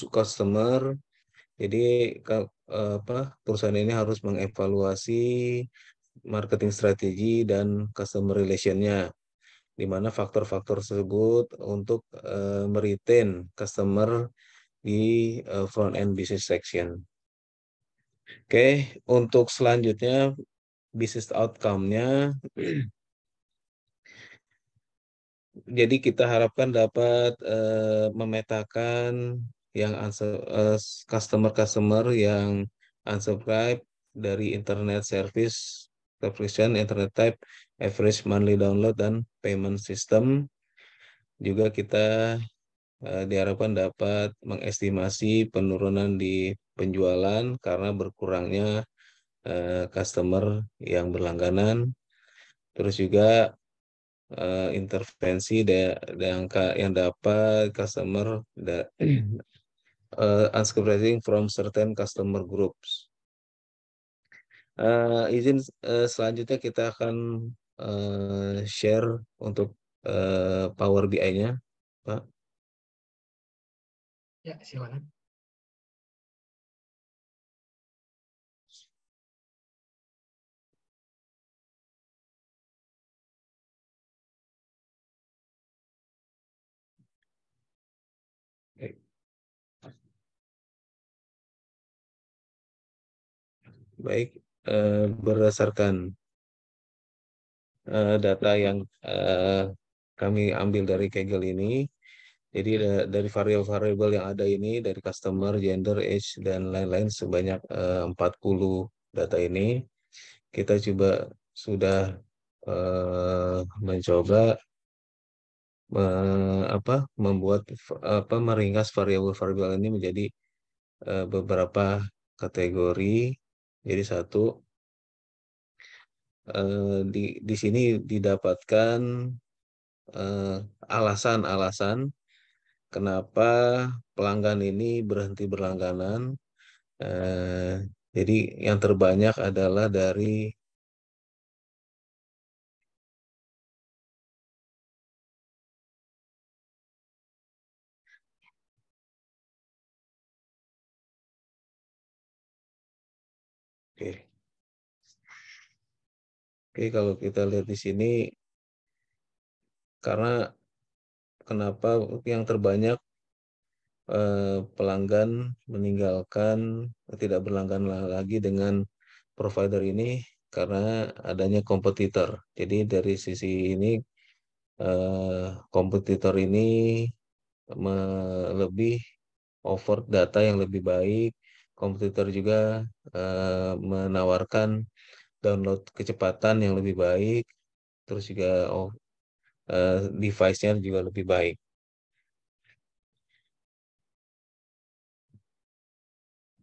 customer. Jadi perusahaan ini harus mengevaluasi marketing strategi dan customer relation-nya, di mana faktor-faktor tersebut untuk meretain customer di front end business section. Oke, untuk selanjutnya business outcome-nya. Jadi kita harapkan dapat memetakan yang customer yang unsubscribe dari internet service, subscription, internet type, average monthly download, dan payment system. Juga kita diharapkan dapat mengestimasi penurunan di penjualan karena berkurangnya customer yang berlangganan. Terus juga intervensi yang dapat customer unsubscribing from certain customer groups. Izin selanjutnya kita akan share untuk Power BI-nya, Pak. Ya, silakan. Baik, berdasarkan data yang kami ambil dari Kaggle ini, jadi dari variabel-variabel yang ada ini, dari customer, gender, age, dan lain-lain sebanyak 40 data ini, kita sudah mencoba membuat meringkas variabel-variabel ini menjadi beberapa kategori. Jadi di sini didapatkan alasan-alasan kenapa pelanggan ini berhenti berlangganan. Jadi yang terbanyak adalah dari Oke, kalau kita lihat di sini, karena kenapa yang terbanyak pelanggan meninggalkan, tidak berlangganan lagi dengan provider ini karena adanya kompetitor. Jadi dari sisi ini kompetitor ini lebih offer data yang lebih baik. Kompetitor juga menawarkan download kecepatan yang lebih baik, terus juga device-nya juga lebih baik.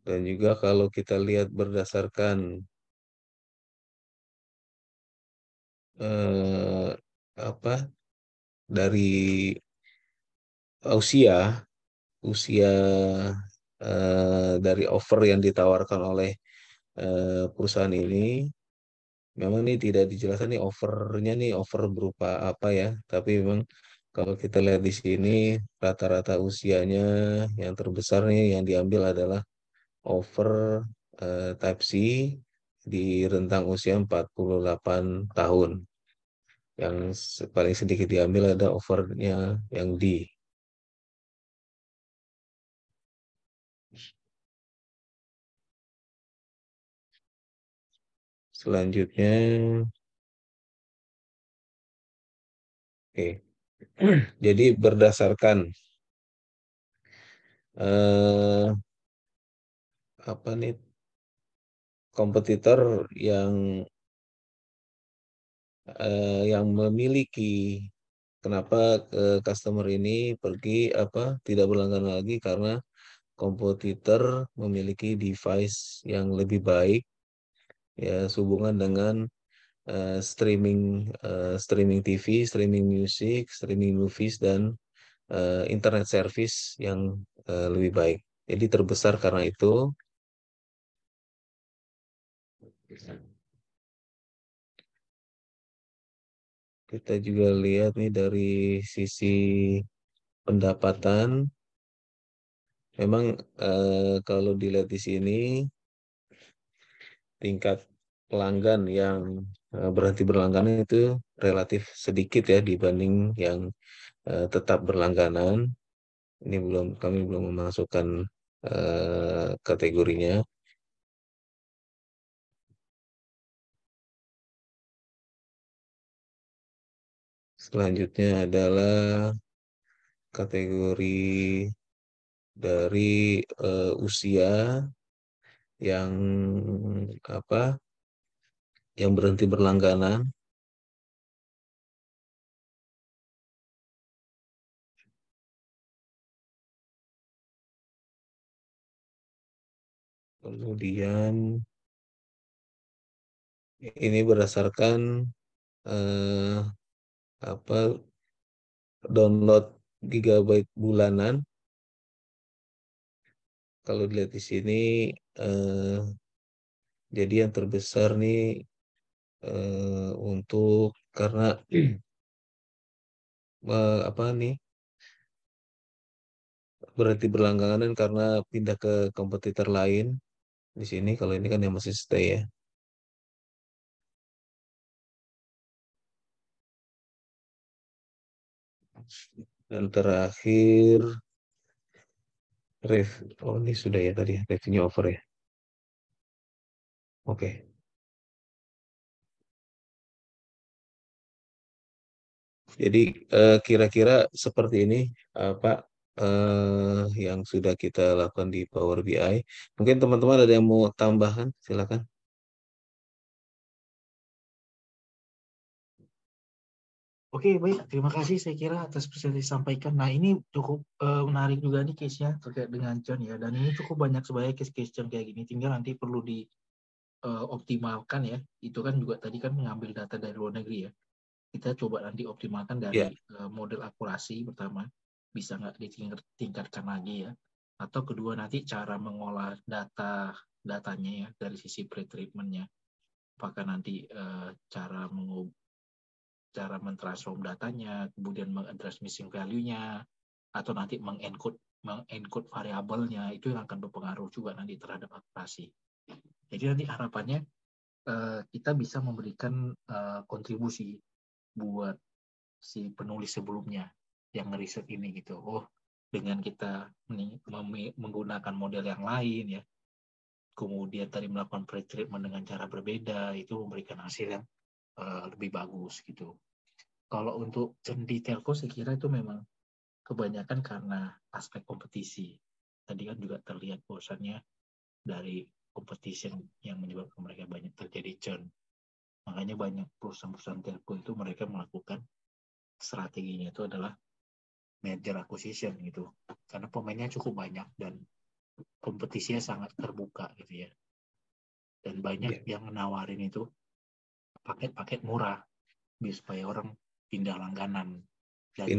Dan juga kalau kita lihat berdasarkan dari usia dari offer yang ditawarkan oleh perusahaan ini, memang ini tidak dijelaskan nih offernya nih offer berupa apa ya, tapi memang kalau kita lihat di sini rata-rata usianya yang terbesar nih yang diambil adalah offer Type C di rentang usia 48 tahun. Yang paling sedikit diambil ada offernya yang D. Selanjutnya, oke. Jadi berdasarkan apa nih kompetitor yang memiliki, kenapa customer ini pergi tidak berlangganan lagi karena kompetitor memiliki device yang lebih baik ya sehubungan dengan streaming TV, streaming music, streaming movies dan internet service yang lebih baik. Jadi terbesar karena itu. Kita juga lihat nih dari sisi pendapatan, memang kalau dilihat di sini tingkat pelanggan yang berhenti berlangganan itu relatif sedikit ya dibanding yang tetap berlangganan. Ini kami belum memasukkan kategorinya. Selanjutnya adalah kategori dari usia yang yang berhenti berlangganan. Kemudian ini berdasarkan download gigabyte bulanan. Kalau dilihat di sini, jadi yang terbesar nih untuk karena berhenti berlangganan karena pindah ke kompetitor lain. Di sini kalau ini kan yang masih stay ya. Dan terakhir ini sudah ya tadi revenue over ya. Oke. Jadi kira-kira seperti ini Pak yang sudah kita lakukan di Power BI. Mungkin teman-teman ada yang mau tambahkan, silakan. Oke, baik. Terima kasih saya kira atas yang disampaikan. Nah, ini cukup menarik juga nih case-nya terkait dengan churn ya. Dan ini cukup banyak sebenarnya case-case churn kayak gini. Tinggal nanti perlu dioptimalkan ya. Itu kan juga tadi kan mengambil data dari luar negeri ya. Kita coba nanti optimalkan dari model akurasi pertama. Bisa nggak ditingkatkan lagi ya. Atau kedua nanti cara mengolah datanya ya dari sisi pre-treatment-nya. Apakah nanti cara mentransform datanya, kemudian mengaddress missing value-nya, atau nanti mengencode variabelnya, itu yang akan berpengaruh juga nanti terhadap akurasi. Jadi nanti harapannya kita bisa memberikan kontribusi buat si penulis sebelumnya yang ngeriset ini gitu. Oh, dengan kita menggunakan model yang lain ya, kemudian tadi melakukan pre-treatment dengan cara berbeda, itu memberikan hasil yang lebih bagus gitu. Kalau untuk churn di telco saya kira itu memang kebanyakan karena aspek kompetisi. Tadi kan juga terlihat bahwasannya dari competition yang menyebabkan mereka banyak terjadi churn. Makanya banyak perusahaan-perusahaan telco itu mereka melakukan strateginya itu adalah merger acquisition gitu. Karena pemainnya cukup banyak dan kompetisinya sangat terbuka gitu ya. Dan banyak yang menawarin itu paket-paket murah biar supaya orang pindah langganan. Dan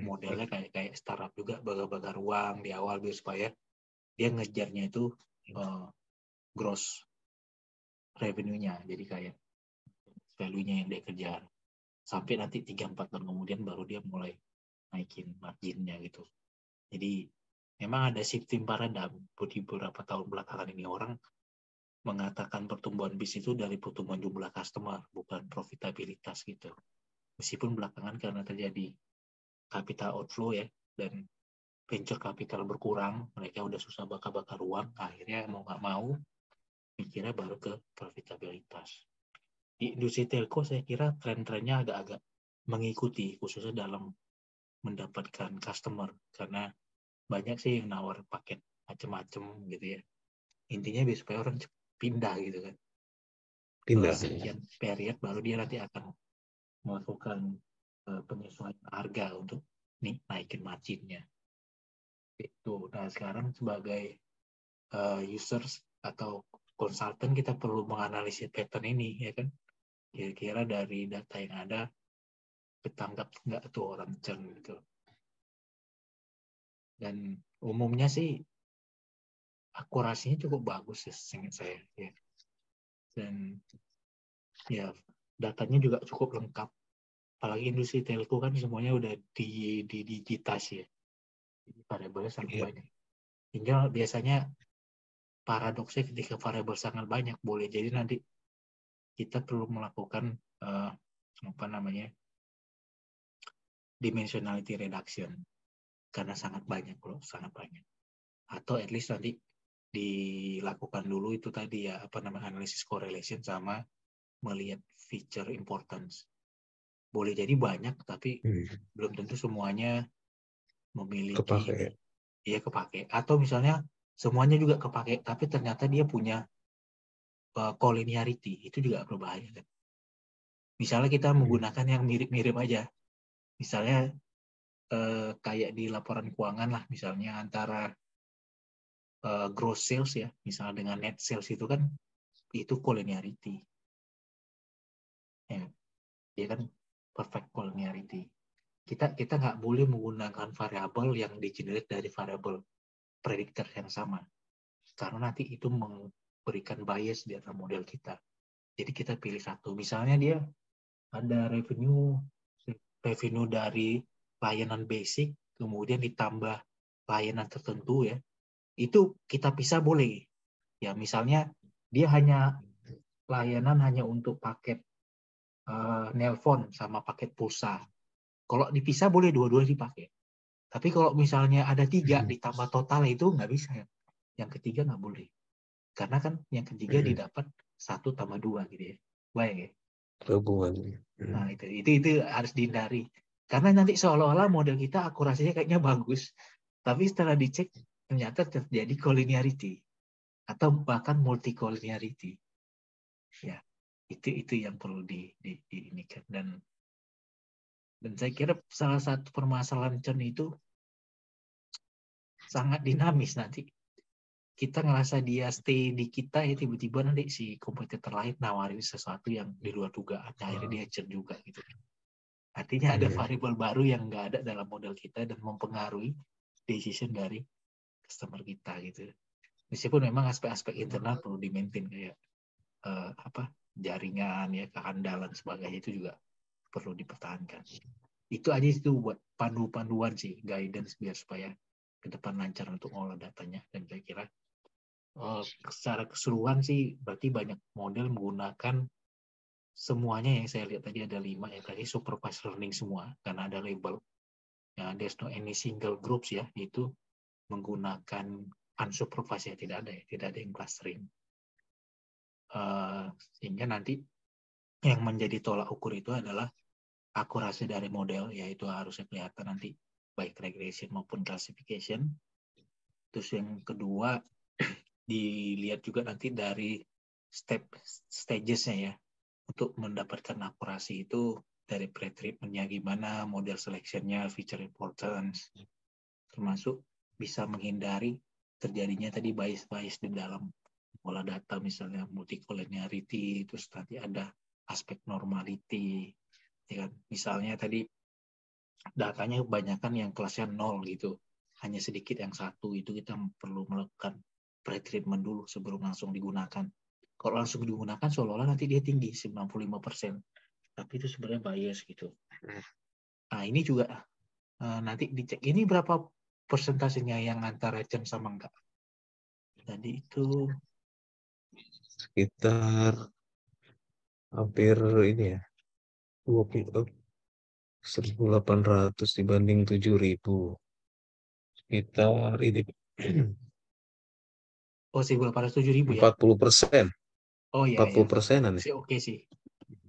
modelnya kayak startup juga, bakar-bakar uang di awal biar supaya dia ngejarnya itu gross revenue-nya, jadi kayak value-nya yang dia kejar sampai nanti 3-4 tahun kemudian baru dia mulai naikin marginnya gitu. Jadi memang ada shifting paradigm di beberapa tahun belakangan ini. Orang mengatakan pertumbuhan bisnis itu dari pertumbuhan jumlah customer, bukan profitabilitas gitu. Meskipun belakangan karena terjadi capital outflow ya, dan venture capital berkurang, mereka udah susah bakar-bakar uang, akhirnya mau nggak mau mikirnya baru ke profitabilitas. Di industri telco saya kira tren-trennya agak-agak mengikuti, khususnya dalam mendapatkan customer, karena banyak sih yang nawar paket macam-macam gitu ya. Intinya biar supaya orang pindah gitu kan. Pindah. Sekian period baru dia nanti akan melakukan penyesuaian harga untuk naikin marginnya. Itu. Nah sekarang sebagai users atau konsultan kita perlu menganalisis pattern ini ya kan. Kira-kira dari data yang ada ketangkap nggak tuh orang churn gitu. Dan umumnya sih akurasinya cukup bagus ya, seingat saya ya. Dan ya datanya juga cukup lengkap. Apalagi industri telco kan semuanya udah digitasi ya. Variabelnya sangat banyak. Hingga biasanya paradoksnya ketika variabel sangat banyak boleh jadi nanti kita perlu melakukan dimensionality reduction karena sangat banyak atau at least nanti dilakukan dulu itu tadi ya analisis correlation sama melihat feature importance. Boleh jadi banyak tapi belum tentu semuanya memiliki kepake atau misalnya semuanya juga kepake tapi ternyata dia punya collinearity, itu juga berbahaya kan. Misalnya kita menggunakan yang mirip-mirip aja. Misalnya kayak di laporan keuangan lah, misalnya antara gross sales ya, misalnya dengan net sales itu kan, itu collinearity. Ya, dia kan perfect collinearity. Kita nggak boleh menggunakan variabel yang di-generate dari variabel predictor yang sama. Karena nanti itu memberikan bias di atas model kita. Jadi kita pilih satu. Misalnya dia ada revenue dari layanan basic, kemudian ditambah layanan tertentu ya, itu kita pisah boleh. Ya misalnya dia layanan hanya untuk paket nelpon sama paket pulsa. Kalau dipisah boleh dua-dua dipakai. Tapi kalau misalnya ada 3 ditambah total itu nggak bisa ya. Yang ketiga nggak boleh. Karena kan yang ketiga didapat 1 tambah 2 gitu ya. Baik ya. Hubungan. Nah itu harus dihindari. Karena nanti seolah-olah model kita akurasinya kayaknya bagus. Tapi setelah dicek ternyata terjadi collinearity atau bahkan multi collinearity. Ya, itu yang perlu diinikan dan saya kira salah satu permasalahan churn itu sangat dinamis nanti. Kita ngerasa dia stay di kita ya tiba-tiba nanti si kompetitor lain nawarin sesuatu yang di luar dugaan, akhirnya dia churn juga gitu. Artinya ada variabel baru yang nggak ada dalam model kita dan mempengaruhi decision dari customer kita gitu. Meskipun memang aspek-aspek internal perlu di-maintain kayak jaringan ya, kehandalan sebagainya itu juga perlu dipertahankan. Itu aja itu buat panduan sih, guidance biar supaya ke depan lancar untuk ngolah datanya. Dan saya kira secara keseluruhan sih berarti banyak model menggunakan semuanya yang saya lihat tadi ada 5 ya tadi supervised learning semua karena ada label. Ya, there's no any single groups ya, itu menggunakan unsupervised ya, tidak ada yang clustering. Sehingga nanti yang menjadi tolak ukur itu adalah akurasi dari model, yaitu harusnya kelihatan nanti baik regression maupun classification. Terus yang kedua dilihat juga nanti dari stagesnya ya, untuk mendapatkan akurasi itu dari pre-treatmentnya gimana, model selection-nya, feature importance, termasuk bisa menghindari terjadinya tadi bias di dalam pola data, misalnya multicollinearity, terus nanti ada aspek normality, ya kan? Misalnya tadi datanya kebanyakan yang kelasnya 0 gitu, hanya sedikit yang 1, itu kita perlu melakukan pre-treatment dulu sebelum langsung digunakan. Kalau langsung digunakan seolah-olah nanti dia tinggi 95%, tapi itu sebenarnya bias gitu. Nah ini juga nanti dicek ini berapa persentasenya yang antara churn sama enggak. Tadi itu sekitar hampir ini ya 1.800 dibanding 7.000 sekitar ini 1.807.000 ya. 40%. Oh iya 40%-an ya. Oke sih.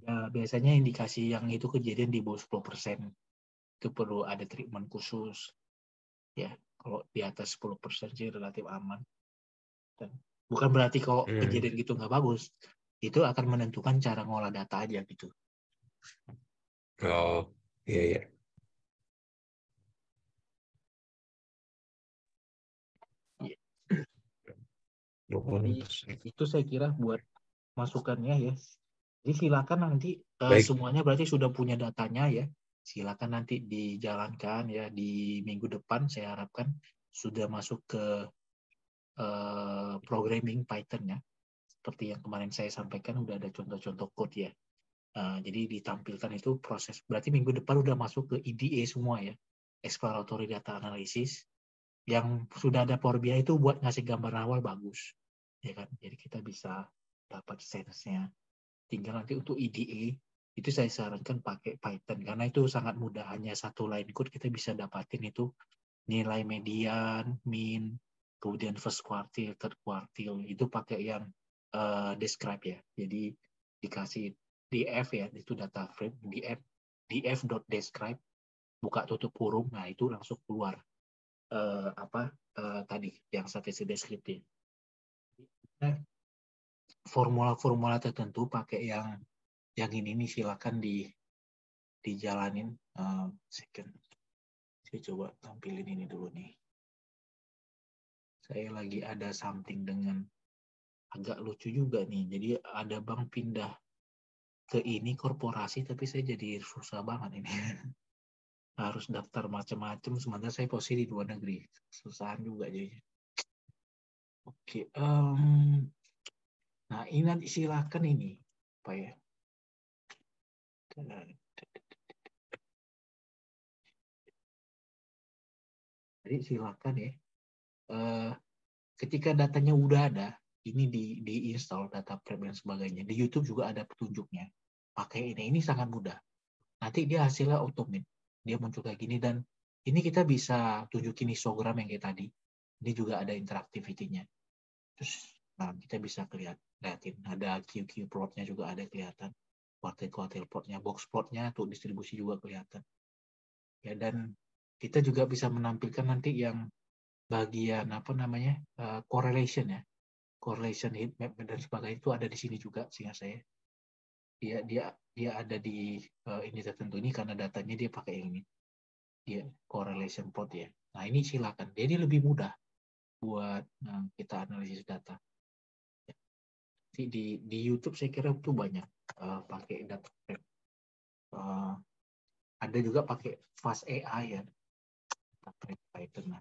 Ya, biasanya indikasi yang itu kejadian di bawah 10%. Itu perlu ada treatment khusus. Ya, kalau di atas 10% sih relatif aman. Dan Bukan berarti kalau kejadian gitu nggak bagus. Itu akan menentukan cara ngolah data aja gitu. Oh, iya, iya. Jadi, itu saya kira buat masukannya ya. Jadi silakan nanti Baik. semuanya berarti sudah punya datanya ya. Silakan nanti dijalankan ya di minggu depan saya harapkan sudah masuk ke programming Python ya. Seperti yang kemarin saya sampaikan udah ada contoh-contoh code ya. Jadi ditampilkan itu proses. Berarti minggu depan udah masuk ke EDA semua ya. Exploratory Data Analysis. Yang sudah ada Power BI itu buat ngasih gambar awal bagus. Ya kan? Jadi kita bisa dapat sense-nya. Tinggal nanti untuk EDA itu saya sarankan pakai Python karena itu sangat mudah, hanya satu line code kita bisa dapatin itu nilai median, mean, kemudian first quartile, third quartile itu pakai yang describe ya. Jadi dikasih df ya, itu data frame df.describe buka tutup kurung, nah itu langsung keluar tadi yang statistik deskriptif. Nah, formula-formula tertentu pakai yang ini nih silakan dijalanin. Second, saya coba tampilin ini dulu nih. Saya lagi ada something dengan agak lucu juga nih. Jadi ada bank pindah ke ini korporasi, tapi saya jadi susah banget ini. Harus daftar macam-macam, sementara saya posisi di luar negeri. Susahan juga jadi. Oke, nah ini nanti silakan ini apa ya? Jadi silakan ya. Ketika datanya udah ada, ini di-install data prep dan sebagainya. Di YouTube juga ada petunjuknya. Pakai ini sangat mudah. Nanti dia hasilnya otomatis. Dia muncul kayak gini dan ini kita bisa tunjukin histogram yang kayak tadi. Ini juga ada interaktivitinya. Terus nah kita bisa lihatin ada QQ plotnya juga ada kelihatan. Quartile plotnya, box plotnya untuk distribusi juga kelihatan. Ya dan kita juga bisa menampilkan nanti yang bagian correlation ya, correlation heat map dan sebagainya itu ada di sini juga sehingga saya dia ada di ini tertentu ini karena datanya dia pakai yang ini dia correlation plot ya. Nah ini silakan, jadi lebih mudah buat kita analisis data. Di YouTube saya kira itu banyak pakai data prep. Ada juga pakai Fast AI ya, data prep Python.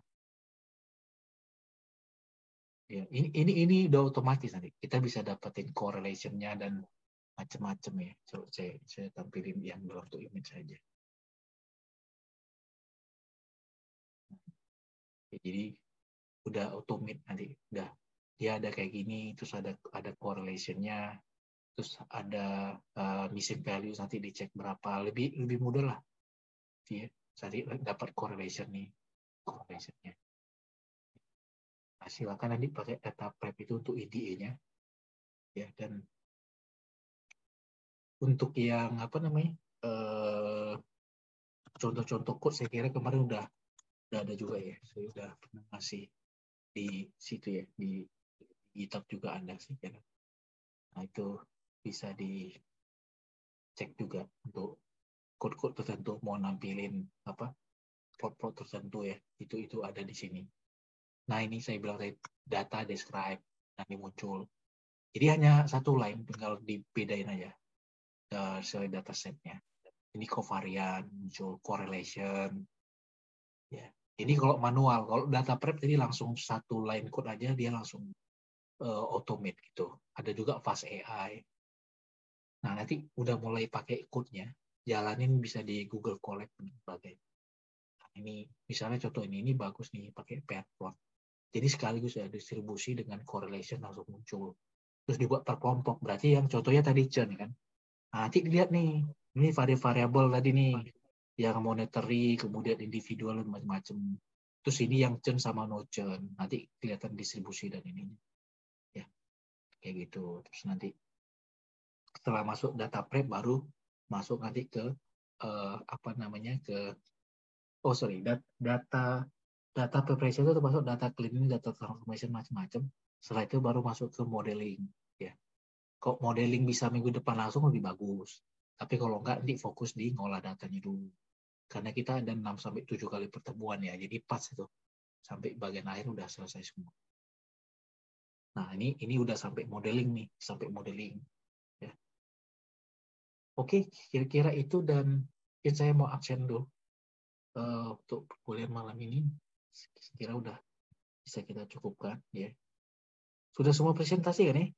Ya, ini udah otomatis nanti kita bisa dapetin correlation-nya dan macam-macam ya. So, saya tampilin yang dalam untuk image saja. Ya, jadi udah otomatis nanti udah dia ada kayak gini, terus ada correlation-nya, terus ada missing value nanti dicek berapa, lebih mudah lah. Ya, tadi dapat correlation nih, correlation-nya. Nah, silakan nanti pakai data prep itu untuk EDA-nya. Ya, dan untuk yang contoh-contoh code saya kira kemarin udah ada juga ya. Saya udah pernah ngasih di situ ya, di GitHub juga ada sih kira. Nah, itu bisa dicek juga untuk code-code tertentu mau nampilin plot-plot tertentu ya. Itu ada di sini. Nah, ini saya bilang tadi data describe nanti muncul. Jadi hanya satu line, tinggal dibedain aja sesuai datasetnya. Ini covariant, muncul correlation. Ya. Ini kalau manual, kalau data prep jadi langsung satu line code aja dia langsung automate gitu. Ada juga Fast AI. Nah, nanti udah mulai pakai code-nya, jalanin bisa di Google Colab dan sebagainya. Nah, ini misalnya contoh ini bagus nih pakai pair plot. Jadi sekaligus ya distribusi dengan correlation langsung muncul. Terus dibuat per kelompok. Berarti yang contohnya tadi churn kan. Nah, nanti dilihat nih, ini variabel tadi nih, yang monetary, kemudian individual dan macam-macam. Terus ini yang churn sama no churn. Nanti kelihatan distribusi dan ini. Ya, kayak gitu. Terus nanti setelah masuk data prep baru masuk nanti ke data preparation itu termasuk data cleaning, data transformation macam-macam. Setelah itu baru masuk ke modeling. Ya. Kok modeling bisa minggu depan langsung lebih bagus. Tapi kalau enggak, nanti fokus di ngolah datanya dulu. Karena kita ada 6-7 kali pertemuan ya. Jadi pas itu. Sampai bagian akhir udah selesai semua. Nah, ini udah sampai modeling nih. Sampai modeling. Ya. Oke, kira-kira itu dan saya mau absen dulu. Untuk perkuliahan malam ini. Kira udah bisa kita cukupkan. Ya. Sudah semua presentasi kan ya?